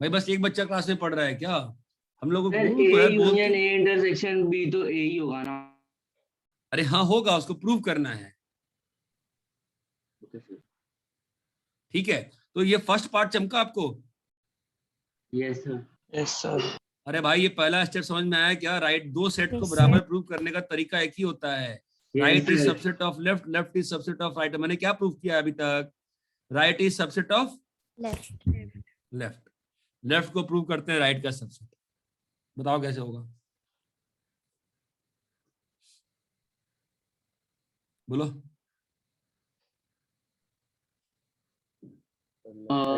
S1: भाई बस एक बच्चा क्लास में पढ़ रहा है क्या? हम लोग को
S4: सर
S1: prove
S4: ए
S1: तो है,
S4: यूनियन ए इंटरसेक्शन बी तो ए ही होगा ना।
S1: अरे हाँ होगा, उसको प्रूव करना है, ठीक है। तो ये फर्स्ट पार्ट चमका आपको?
S4: Yes sir.
S5: Yes, sir.
S1: अरे भाई ये पहला स्टेप समझ में आया क्या? राइट, दो सेट को
S3: Yes,
S1: बराबर
S3: sir.
S1: प्रूव करने का तरीका एक ही होता है,
S4: Yes,
S1: right is
S4: sir.
S1: Subset of left, left is subset of right. मैंने क्या प्रूव किया अभी तक? Right is subset of
S3: left.
S1: Left, left को प्रूव करते हैं राइट का सबसेट। बताओ कैसे होगा? बोलो।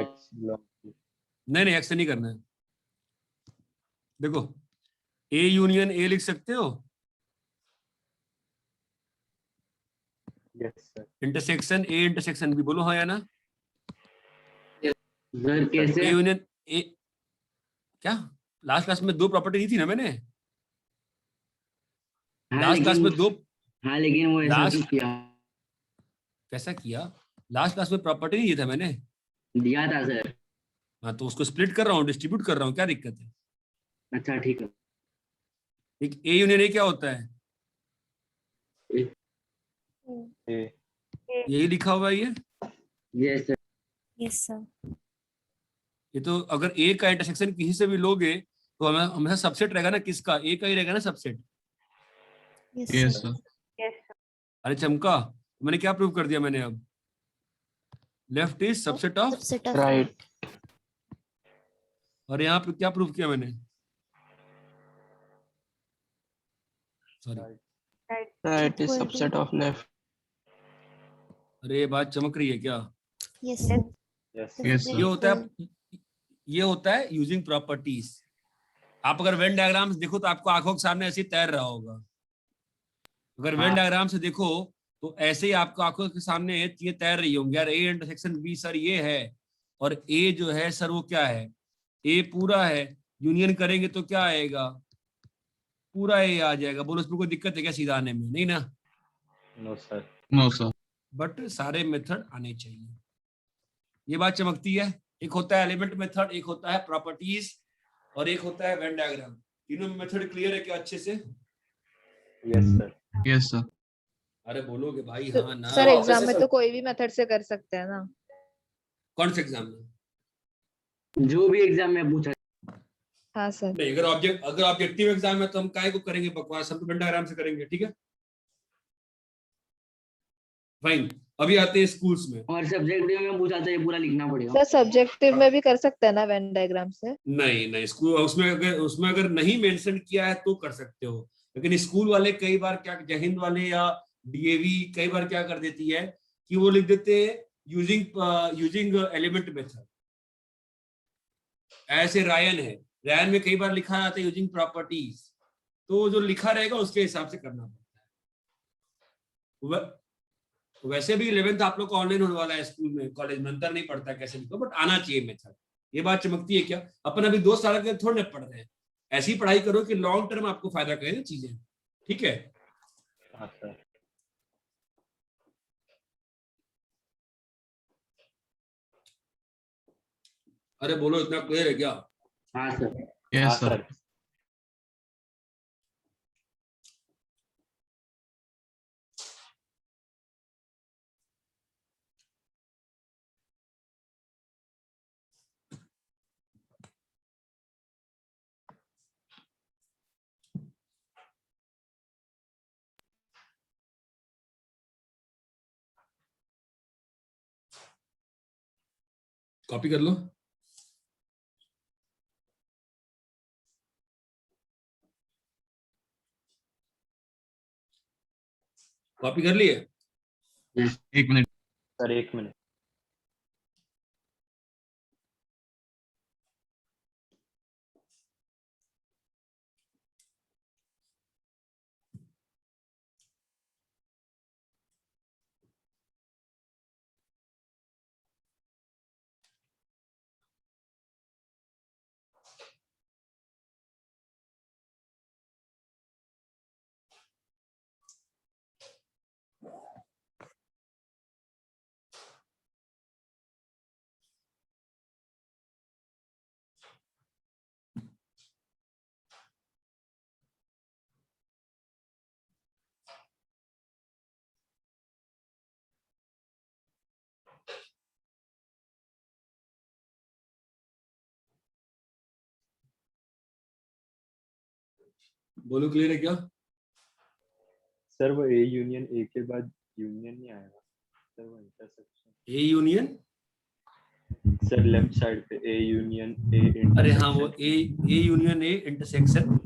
S2: X belong.
S1: नहीं नहीं, एक्शन नहीं करना है। देखो, ए यूनियन ए लिख सकते हो,
S2: yes sir.
S1: Intersection A intersection B. बोलो हाँ या ना।
S4: सर
S1: ए
S4: कैसे?
S1: यूनियन ए, क्या लास्ट क्लास में दो प्रॉपर्टी दी थी ना मैंने?
S4: हाँ
S1: लास्ट क्लास
S4: लेकिन
S1: में दो,
S4: हाँ लेकिन वो ऐसा
S1: लास्ट
S4: तो किया,
S1: कैसा किया? लास्ट क्लास में प्रॉपर्टी नहीं दिया था मैंने?
S4: दिया था सर।
S1: हाँ तो उसको स्प्लिट कर रहा हूँ, डिस्ट्रीब्यूट कर रहा हूँ, क्या दिक्कत है?
S4: अच्छा ठीक है।
S1: एक ए यूनियन ए क्या होता है?
S2: ए।
S1: यही लिखा हुआ है ये।
S4: Yes sir.
S3: Yes, sir.
S1: ये तो अगर ए का इंटरसेक्शन किसी से भी लोगे तो हमें हमेशा सबसेट रहेगा ना, किसका? ए का ही रहेगा ना subset.
S3: Yes,
S7: Yes,
S3: sir.
S7: sir.
S3: Yes, sir.
S1: अरे चमका, मैंने क्या प्रूव कर दिया मैंने? अब left is subset of,
S3: Subset of
S5: Right.
S1: और यहाँ पे क्या प्रूव किया मैंने? Sorry,
S3: right.
S5: Right is
S3: Equal to-
S5: subset of left.
S1: अरे ये बात चमक रही है क्या?
S3: Yes, sir.
S2: यस
S7: Yes,
S1: ये
S7: sir.
S1: होता है, ये होता है यूजिंग प्रॉपर्टीज। आप अगर वेन डायग्राम देखो तो आपको आंखों के सामने ऐसे ही तैर रहा होगा। अगर वेन
S4: हाँ।
S1: डायग्राम से देखो तो ऐसे ही आपको आंखों के सामने ये तैर रही होंगी, यार ए इंटरसेक्शन बी सर ये है, और ए जो है सर वो क्या है? ए पूरा है, यूनियन करेंगे तो क्या आएगा? पूरा ए आ जाएगा। बोलो इसमें कोई दिक्कत है क्या सीधा आने में? नहीं ना।
S2: No sir.
S7: No, sir.
S1: But सारे मेथड आने चाहिए, ये बात चमकती है। एक होता है एलिमेंट मेथड, एक होता है प्रॉपर्टीज, और एक होता है वेन डायग्राम। तीनों मेथड क्लियर है क्या अच्छे से?
S2: Yes sir.
S7: Yes, sir.
S1: अरे बोलोगे भाई हाँ ना?
S10: सर एग्जाम में तो कोई भी मेथड से कर सकते हैं ना?
S1: कौन से एग्जाम में?
S4: जो भी एग्जाम में पूछा।
S10: हाँ सर।
S1: नहीं, अगर ऑब्जेक्टिव एग्जाम है तो हम काहे को करेंगे बकवास, हम तो वेन डायग्राम से करेंगे, ठीक है फाइन। अभी आते हैं स्कूल्स में।
S4: और सब्जेक्टिव में पूछा तो ये पूरा लिखना पड़ेगा।
S10: सर सब्जेक्टिव में भी कर सकते हैं ना वेन डायग्राम से?
S1: नहीं नहीं, स्कूल उसमें अगर नहीं मेंशन किया है तो कर सकते हो, लेकिन स्कूल वाले कई बार क्या, जय हिंद वाले या डीएवी कई बार क्या कर देती है कि वो लिख देते हैं यूजिंग एलिमेंट मेथड। ऐसे रायन है, रायन में कई बार लिखा जाता है यूजिंग प्रॉपर्टीज, तो जो लिखा रहेगा उसके हिसाब से करना पड़ता है। वैसे भी 11th आप लोग का ऑनलाइन होने वाला है स्कूल में, कॉलेज में अंतर नहीं पड़ता कैसे लिखो, बट आना चाहिए मेथड। ये बात चमकती है क्या? अपन अभी 2 साल के थोड़े पढ़ रहे हैं, ऐसी पढ़ाई करो कि लॉन्ग टर्म आपको फायदा करे ना चीजें, ठीक है?
S2: हाँ सर।
S1: अरे बोलो, इतना क्लियर है क्या?
S4: हाँ सर।
S7: Yes,
S2: हाँ
S7: sir.
S2: सर।
S1: कॉपी कर लो। कॉपी कर लिए?
S7: एक मिनट।
S2: Sir 1 minute.
S1: बोलो क्लियर है क्या?
S2: सर वो ए यूनियन ए के बाद यूनियन नहीं आएगा सर, वो intersection.
S1: A union?
S2: Sir left side पे ए यूनियन ए
S1: अरे हाँ, वो ए यूनियन ए इंटरसेक्शन।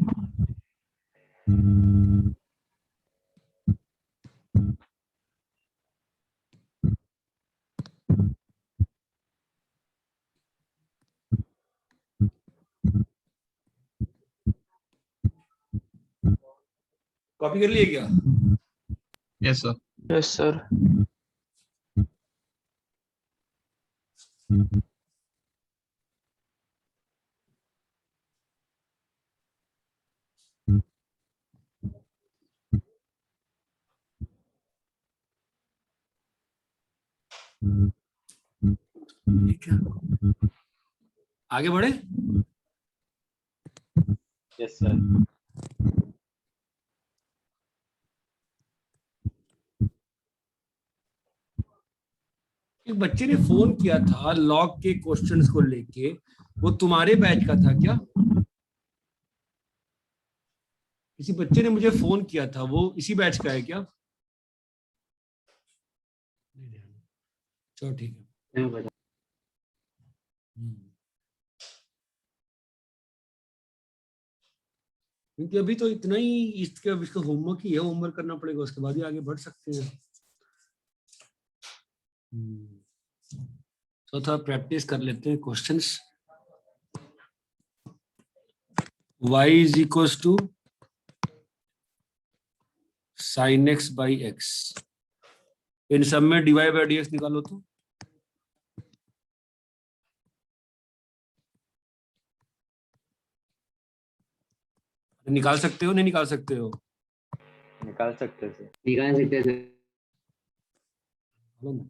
S1: कॉपी कर लिए क्या?
S7: Yes sir.
S5: Yes, sir.
S1: ठीक है, आगे बढ़े।
S2: Yes sir.
S1: एक बच्चे ने फोन किया था लॉग के क्वेश्चंस को लेके, वो तुम्हारे बैच का था क्या? किसी बच्चे ने मुझे फोन किया था, वो इसी बैच का है क्या? चलो ठीक है। क्योंकि अभी तो इतना ही इसका होमवर्क ही है, होमवर्क करना पड़ेगा, उसके बाद ही आगे बढ़ सकते हैं। तो थोड़ा प्रैक्टिस कर लेते हैं questions. y is equal to sin x by x, इन सब में dy बाई dx निकालो तो। निकाल सकते हो नहीं निकाल सकते हो?
S2: निकाल सकते हैं सर।
S4: निकाल सकते हैं सर।
S1: निकालो ना।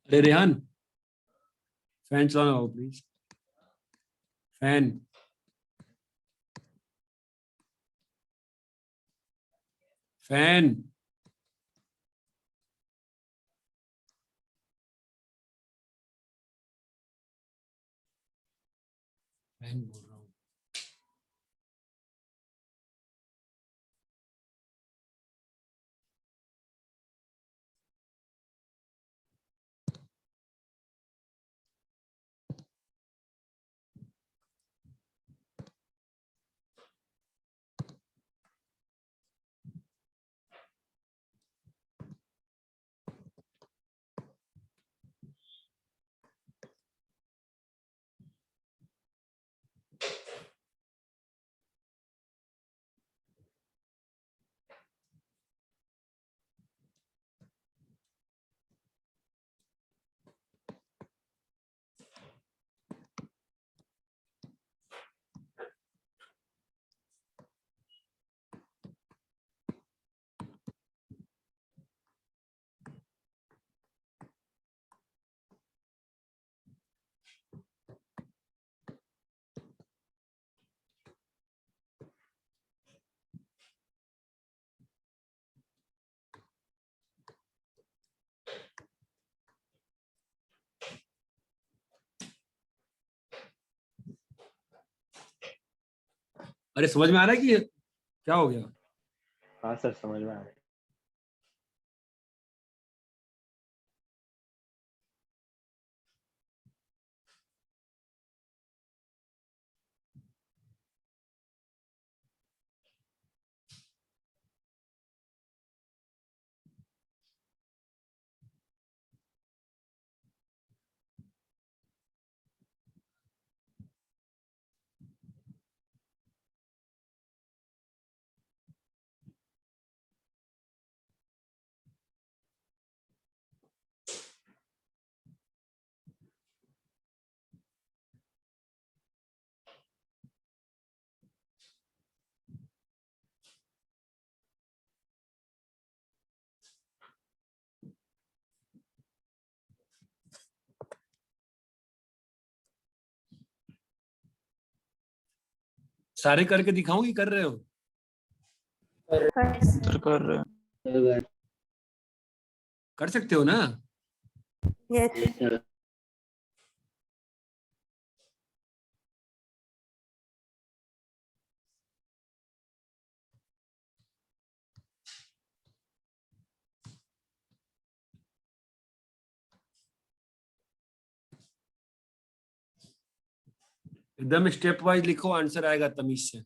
S1: अरे रेहान, फैन चलाओ प्लीज, फैन। फैन फैन बोल रहा हूँ। अरे समझ में आ रहा है कि क्या हो गया?
S2: हाँ सर समझ में आ रहा है।
S1: सारे करके दिखाऊं कि कर रहे हो?
S5: सर कर रहे हैं।
S1: कर सकते हो ना?
S3: Yes.
S4: Yes, sir.
S1: एकदम स्टेप वाइज लिखो, आंसर आएगा तमीज से।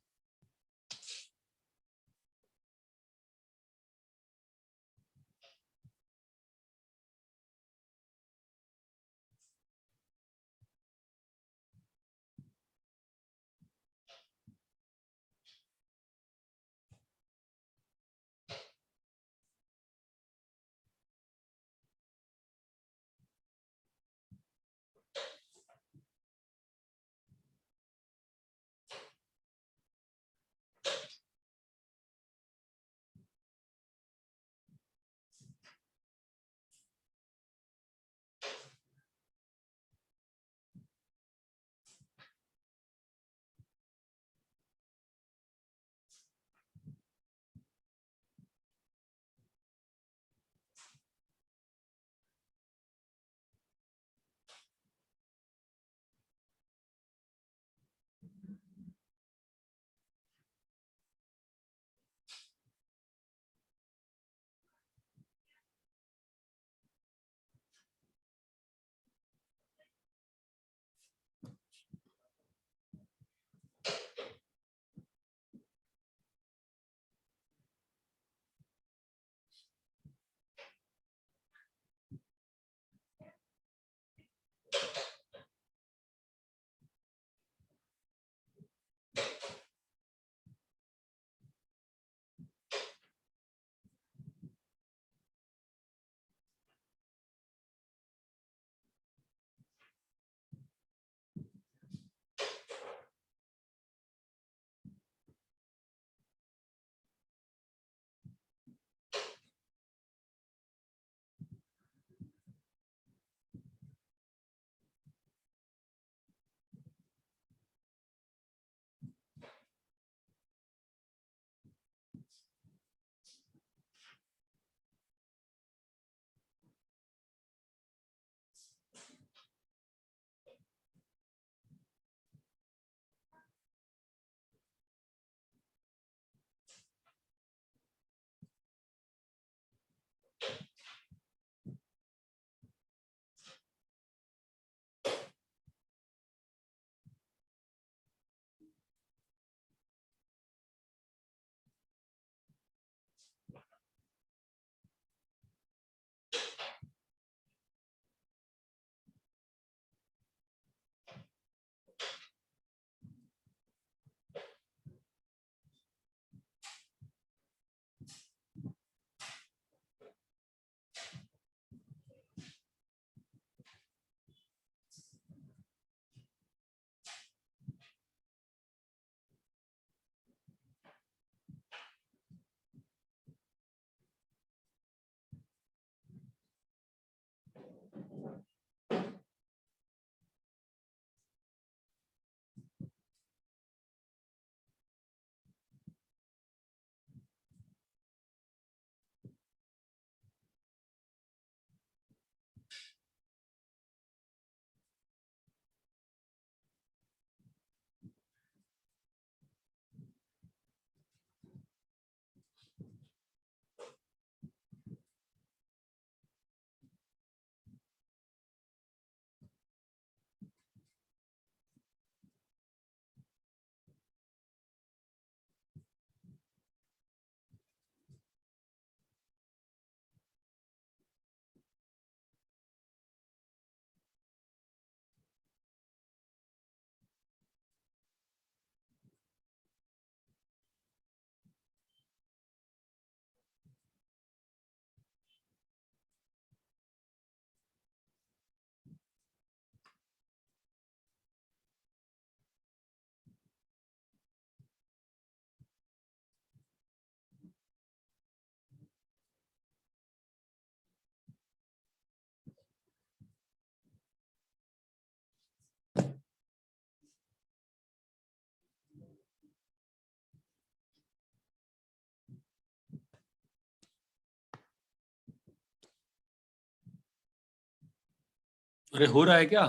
S1: अरे हो रहा है क्या?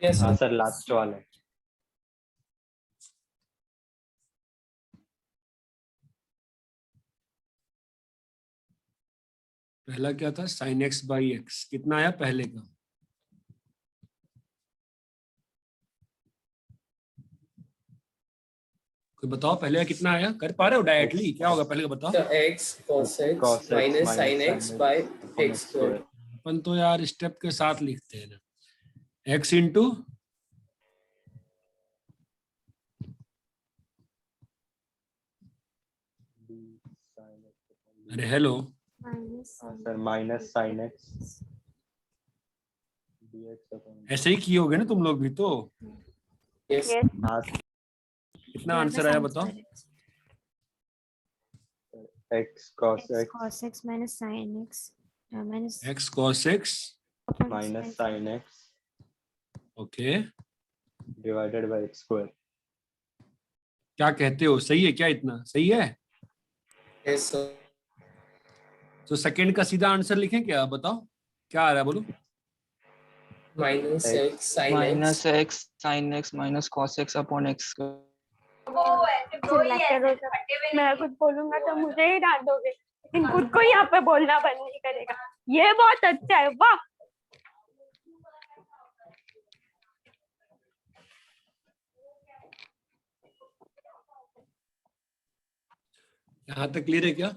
S9: Yes,
S2: हाँ
S9: sir.
S2: सर लास्ट वाला है।
S1: पहला क्या था? sin x by x. कितना आया पहले का? कोई बताओ पहले का कितना आया? कर पा रहे हो डायरेक्टली? क्या होगा पहले का बताओ।
S9: So x cos x
S2: Cos x
S9: minus sin
S2: minus
S9: x
S2: sin
S9: by
S2: upon
S9: x square.
S1: अपन तो यार स्टेप के साथ लिखते हैं ना। x इंटू अरे हेलो,
S2: हाँ sir minus sin x dx upon
S1: ऐसे ही किए होगे ना तुम लोग भी तो।
S9: Yes.
S2: हाँ
S1: कितना आंसर आया बताओ?
S2: x cos x
S3: cos x minus sin x minus
S1: x cos x
S2: minus sin x
S1: okay.
S2: divided by x square।
S1: क्या कहते हो, सही है क्या? इतना सही है?
S9: Yes, sir.
S1: तो सेकंड का सीधा आंसर लिखें क्या? बताओ क्या आ रहा है बोलो।
S9: Minus x sin
S5: minus
S9: x.
S5: X sine x minus cos x upon x.
S3: Selected हो जाए। मैं कुछ बोलूंगा तो मुझे ही डांट दोगे, लेकिन खुद को यहाँ पे बोलना बंद नहीं करेगा। ये बहुत अच्छा है, वाह।
S1: यहाँ तक क्लियर है क्या?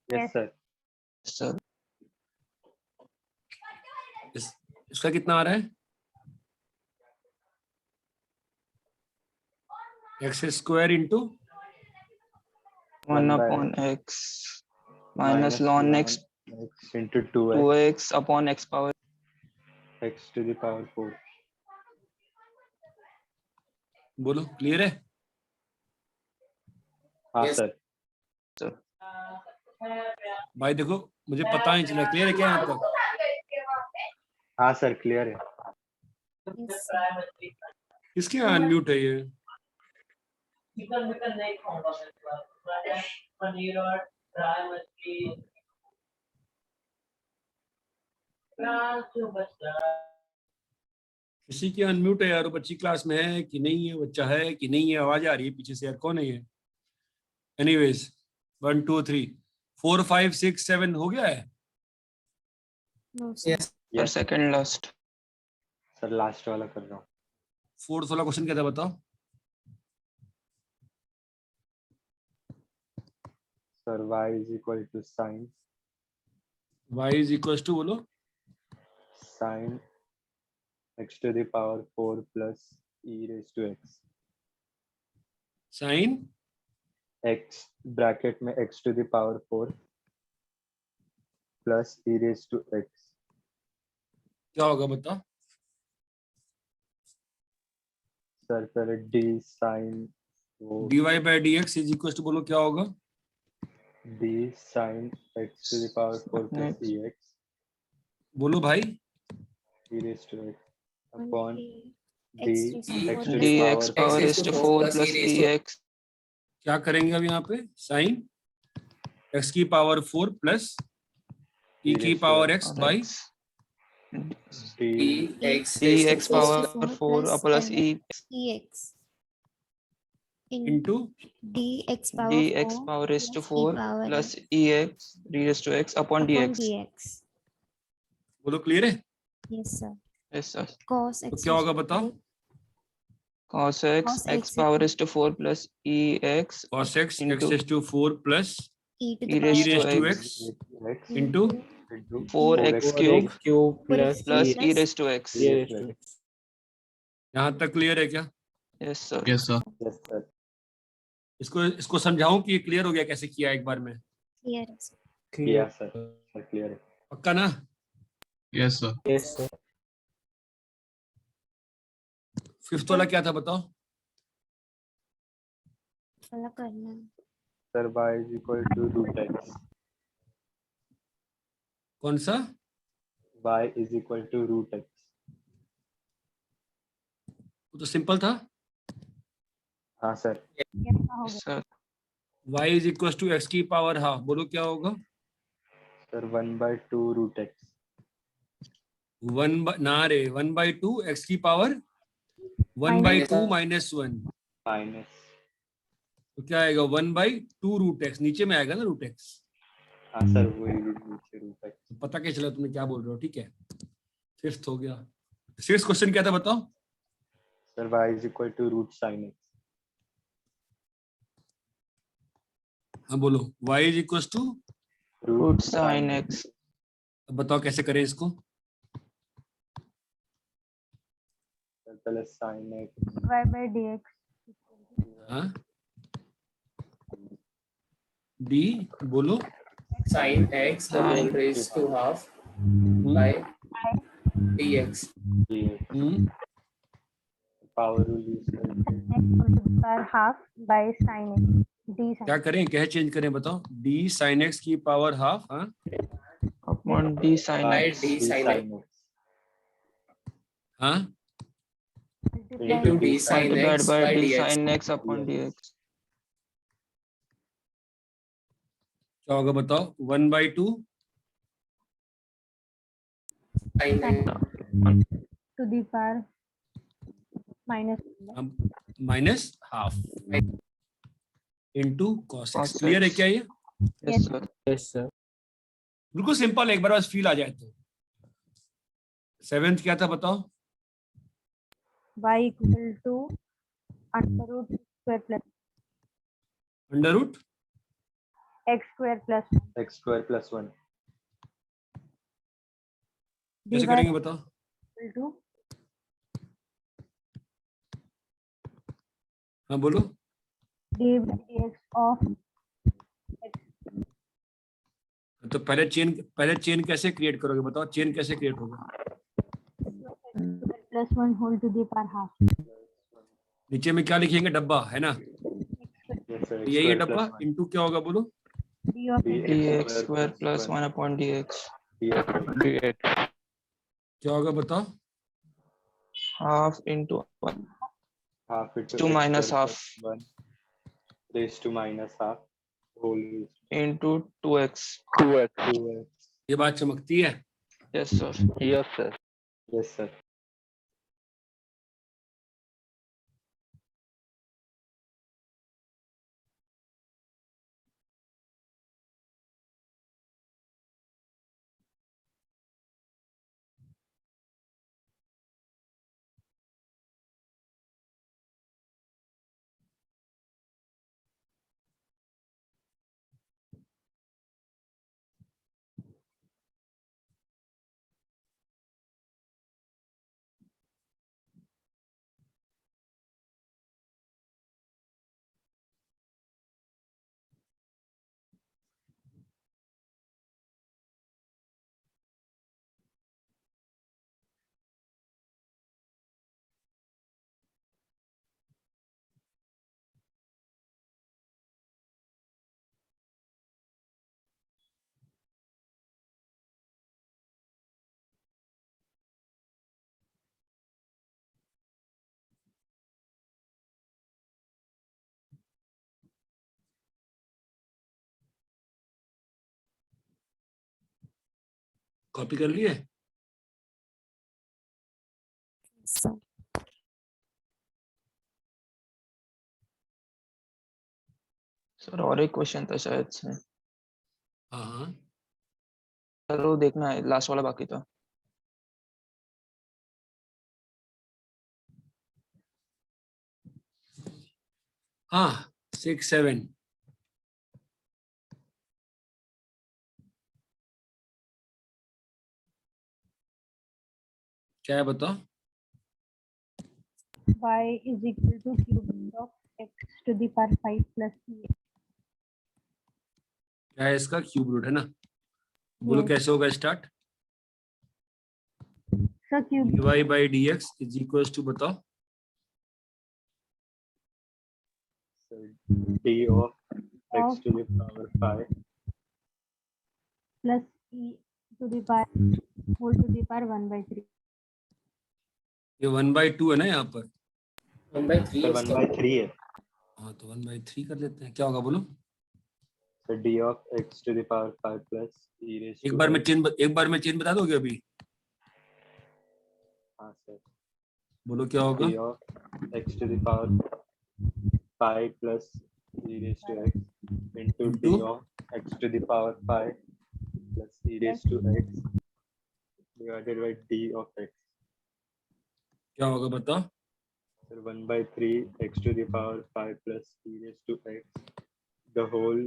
S2: Yes sir.
S5: सर
S1: इसका कितना आ रहा है? X square into
S5: 1 upon x minus lawn x
S2: x into 2x
S5: 2x upon x power
S2: x to the power 4।
S1: बोलो क्लियर है?
S2: हाँ
S9: Yes.
S2: सर।
S1: भाई देखो मुझे पता नहीं चला, क्लियर है क्या यहाँ तक?
S2: हाँ सर क्लियर है।
S1: किसके अनम्यूट है ये? किसी की अनम्यूट है यार? वो बच्ची क्लास में है कि नहीं है? बच्चा है कि नहीं है? आवाज आ रही है पीछे से यार, कौन है ये? एनीवेज 1 2 3 4 5 6 7 हो गया है।
S9: Yes.
S5: Sir second last.
S2: Sir last वाला कर रहा हूँ।
S1: फोर्थ वाला क्वेश्चन क्या था बताओ?
S2: Sir y is equal to sin
S1: y is equal to बोलो
S2: sin x to the power 4 plus e raised to x।
S1: Sine
S2: x bracket में x to the power 4 plus e raised to x।
S1: क्या होगा बताओ?
S2: सर पहले d sin वो
S1: dy by d x is equal to बोलो क्या होगा?
S2: d sin x to the power 4 plus ex
S1: बोलो भाई।
S2: e raised to x upon d x to
S5: d
S2: the
S5: x
S2: power
S5: power is to 4 plus e x
S1: क्या करेंगे अब यहाँ पे? साइन x की पावर 4 प्लस e की पावर x by
S2: d
S9: Dx
S5: d
S9: raised to
S5: x
S9: 4
S5: power 4 plus e
S3: ex
S1: into
S3: dx
S5: d
S3: power
S5: x
S3: 4
S5: power is to
S3: plus
S5: 4
S3: power
S5: plus e x raise to x upon d
S3: upon
S5: x.
S3: dx।
S1: बोलो क्लियर है?
S3: Yes sir।
S5: Yes sir.
S3: cos
S1: तो
S3: x
S1: क्या होगा बताओ?
S5: cos x
S3: Cos
S5: x
S3: x
S5: power is to 4 plus e x
S1: cos x
S5: into
S1: x to 4 plus
S3: e to
S5: e
S3: the
S5: raised
S1: e
S3: power
S1: raised to
S5: x
S1: x
S2: x
S1: into
S2: into
S5: 4x cube
S3: plus
S5: plus e raised to x।
S1: यहाँ तक क्लियर है क्या?
S5: Yes sir.
S7: Yes sir.
S2: yes sir।
S1: इसको समझाऊं कि ये क्लियर हो गया कैसे किया एक बार में?
S3: clear है sir।
S2: किया सर क्लियर है।
S1: पक्का ना?
S7: Yes sir.
S1: फिफ्थ वाला क्या था बताओ?
S3: वाला करना है।
S2: Sir y is equal to root x
S1: कौन सा?
S2: y is equal to root x।
S1: वो तो सिंपल था।
S2: हाँ सर।
S3: कैसा हो गया?
S5: Sir
S1: y is equal to x की पावर हाफ, बोलो क्या होगा?
S2: Sir 1/2 root x।
S1: ना रे 1/2 x की पावर 1/2 -1,
S2: माइनस
S1: तो क्या आएगा 1/2 रूट एक्स, नीचे में आएगा ना रूट एक्स।
S2: हाँ सर वही नीचे रूट एक्स।
S1: तो पता क्या चला तुमने क्या बोल रहे हो, ठीक है। फिफ्थ हो गया। सिक्स क्वेश्चन क्या था बताओ।
S2: Sir y is equal to root sin x।
S1: हाँ बोलो, y is equal to,
S5: root sine x.
S1: अब बताओ कैसे करें इसको।
S2: पहले sin x
S3: y by dx
S1: हाँ d बोलो,
S9: sin x the whole raised to half by dx।
S2: dx power rule use करके
S3: पर half by sin x d
S1: क्या
S3: sin
S1: करें, क्या चेंज करें बताओ। d sin x की पावर हाफ, हाँ
S5: upon d sine
S9: by
S5: x.
S9: d sin x
S1: हाँ
S9: into d sin
S5: multiplied
S9: x
S5: by
S9: by
S5: d
S9: dx।
S5: Sine x upon d x.
S1: क्या होगा बताओ। 1/2
S9: sin x
S3: to the power minus
S1: minus half into cos x।
S5: Cos
S1: clear है
S5: x।
S1: क्या ये?
S5: Yes sir.
S1: बिल्कुल सिंपल है, एक बार बस फील आ जाए तो। सेवेंथ क्या था बताओ।
S3: y equal to under root square plus
S1: under root
S3: x square plus
S2: x square plus 1
S1: कैसे करेंगे बताओ।
S3: equal to
S1: हाँ बोलो।
S3: d by dx of
S1: तो पहले चेन कैसे क्रिएट करोगे बताओ, चेन कैसे क्रिएट होगा।
S3: plus 1 whole to the power half
S1: नीचे में क्या लिखेंगे, डब्बा है ना,
S2: yes sir
S1: यही है डब्बा, इंटू क्या होगा बोलो।
S3: d of
S5: d x square plus 1 upon d x.
S1: क्या होगा बताओ।
S5: Half into
S2: half into
S5: two
S2: x
S5: minus
S2: square
S5: half
S2: plus 1 raised to minus half whole
S5: into 2x।
S2: 2x
S1: ये बात चमकती है।
S5: Yes sir.
S2: yes sir
S1: copy कर लिए।
S5: सर और एक क्वेश्चन था शायद से।
S1: हाँ हाँ
S5: सर वो देखना है, लास्ट वाला बाकी था।
S1: हाँ 6 7 क्या है बताओ।
S3: y is equal to cube root of x to the power 5 plus e
S1: क्या है इसका, क्यूब रूट है ना। बोलो
S3: Yes.
S1: कैसे होगा start.
S3: so cube
S1: dy by dx is equal to बताओ।
S2: so d of x to the power 5
S3: plus e to the power whole to the power 1 by 3
S1: ये 1/2 है ना यहाँ पर।
S9: 1/3
S2: sir
S9: है
S2: 1
S9: इसका।
S2: by 3 है
S1: हाँ तो 1/3 कर लेते हैं, क्या होगा बोलो।
S2: so d of x to the power 5 plus e raised
S1: एक
S2: to
S1: बार में
S2: x
S1: चेन बता दोगे अभी। बोलो क्या होगा?
S2: d of x to the power pi plus e raised to x into d
S1: Into?
S2: of x to the power pi plus e raised to x divided by d of x.
S1: क्या होगा बताओ?
S2: So 1/3 x to the power pi plus e raised to x the whole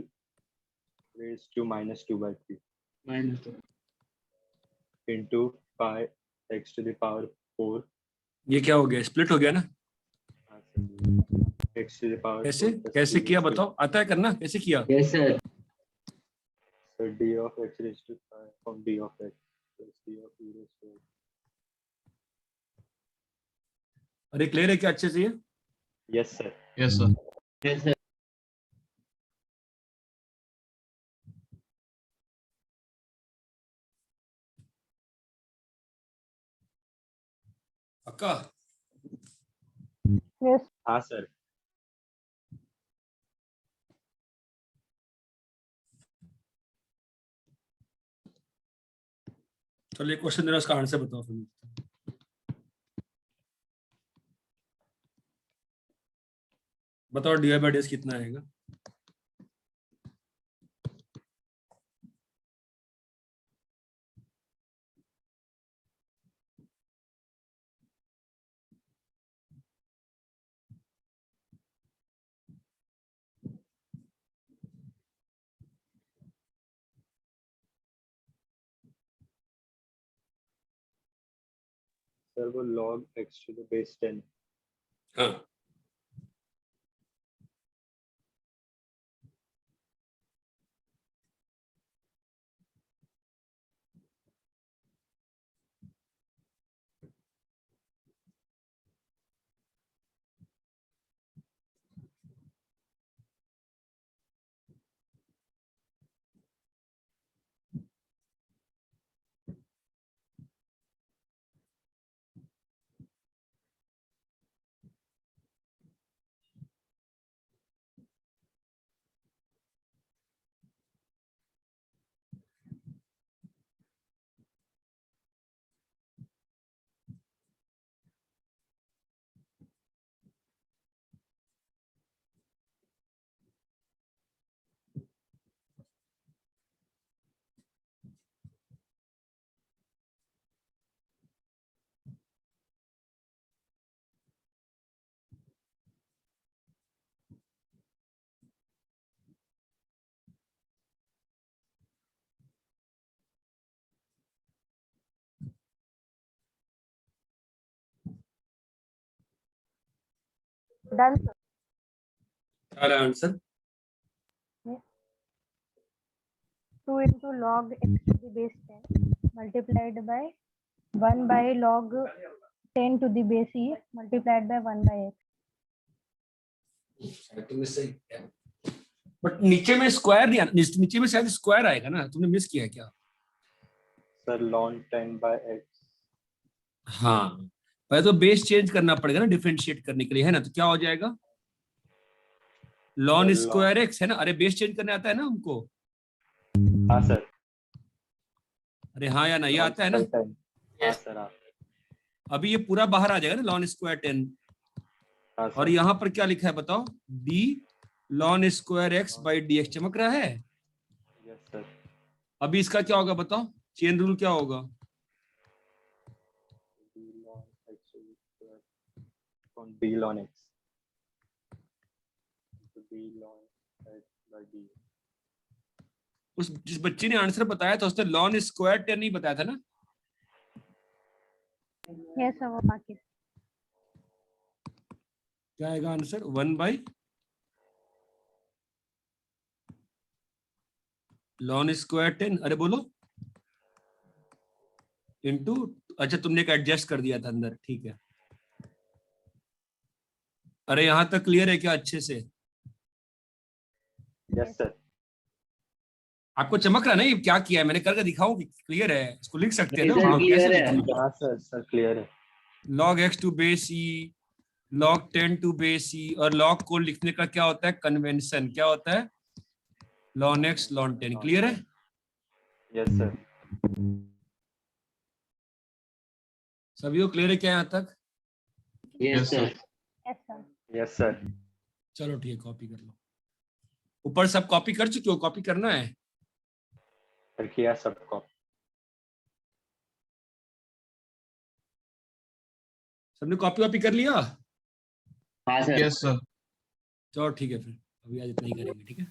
S2: raised to minus 2/3
S4: -2
S2: into pi x to the power 4
S1: ये क्या हो गया? स्प्लिट हो गया ना?
S2: x to the power
S1: कैसे
S2: 4 plus
S1: कैसे
S2: e
S1: किया
S2: raised to-
S1: बताओ? आता है करना? कैसे किया?
S4: Yes sir
S2: So d of x raised to pi from d of x plus d of e raised to x.
S1: अरे क्लियर है क्या अच्छे से ये?
S2: Yes, sir.
S7: Yes, sir.
S4: Yes sir
S1: पक्का?
S3: Yes.
S2: हाँ sir.
S1: चलो ये क्वेश्चन देना, उसका आंसर बताओ फिर। बताओ डी बाई डी कितना आएगा?
S2: Sir, वो log x to the base 10.
S1: हाँ
S3: Done. Sir.
S1: क्या रहा answer?
S3: 2 into log x to the base 10 multiplied by 1 by log 10 to the base e multiplied by 1 by x.
S1: But नीचे में स्क्वायर नहीं आना, नीचे में शायद स्क्वायर आएगा ना, तुमने मिस किया है क्या?
S2: Sir, ln 10 by x.
S1: हाँ पहले तो बेस चेंज करना पड़ेगा ना डिफरेंशिएट करने के लिए, है ना? तो क्या हो जाएगा? लॉन
S2: Sir,
S1: स्क्वायर एक्स है ना? अरे बेस चेंज करने आता है ना हमको?
S2: हाँ sir.
S1: अरे हाँ या ना, ये
S2: log
S1: आता है ना?
S2: 10. हाँ sir, हाँ.
S1: अभी ये पूरा बाहर आ जाएगा ना, लॉन स्क्वायर 10।
S2: हाँ
S1: और
S2: sir.
S1: यहाँ पर क्या लिखा है बताओ? D lawn square x by d x चमक रहा है।
S2: Yes, sir.
S1: अभी इसका क्या होगा बताओ? चेन रूल क्या होगा?
S2: d ln x to the square from d ln x to d ln x by d.
S1: उस जिस बच्चे ने आंसर बताया था उसने लॉन स्क्वायर 10 नहीं बताया था ना?
S3: Yes, sir. वो बाकी.
S1: क्या आएगा आंसर? 1 बाई लॉन स्क्वायर 10, अरे बोलो, इनटू, अच्छा तुमने एक एडजस्ट कर दिया था अंदर, ठीक है। अरे यहां तक क्लियर है क्या अच्छे से?
S2: Yes, sir.
S1: आपको चमक रहा नहीं क्या किया है मैंने? करके दिखाऊं कि क्लियर है? इसको लिख सकते हैं ना
S4: नहीं,
S1: हम लोग,
S4: clear
S1: कैसे
S4: है।
S1: लिखेंगे?
S2: हाँ sir, sir clear है.
S1: log x to base e, log 10 to base e, और log को लिखने का क्या होता है कन्वेंशन? क्या होता है? ln x ln 10। क्लियर है?
S2: Yes, sir.
S1: सभी को क्लियर है क्या यहाँ तक?
S4: Yes sir.
S3: Yes sir.
S2: Yes sir.
S1: चलो ठीक है, कॉपी कर लो। ऊपर सब कॉपी कर चुके हो? कॉपी करना है?
S2: सर किया सबको।
S1: सबने कॉपी वॉपी कर लिया?
S4: हाँ सर।
S7: Yes sir.
S1: चलो ठीक है, फिर अभी आज इतना ही करेंगे, ठीक है।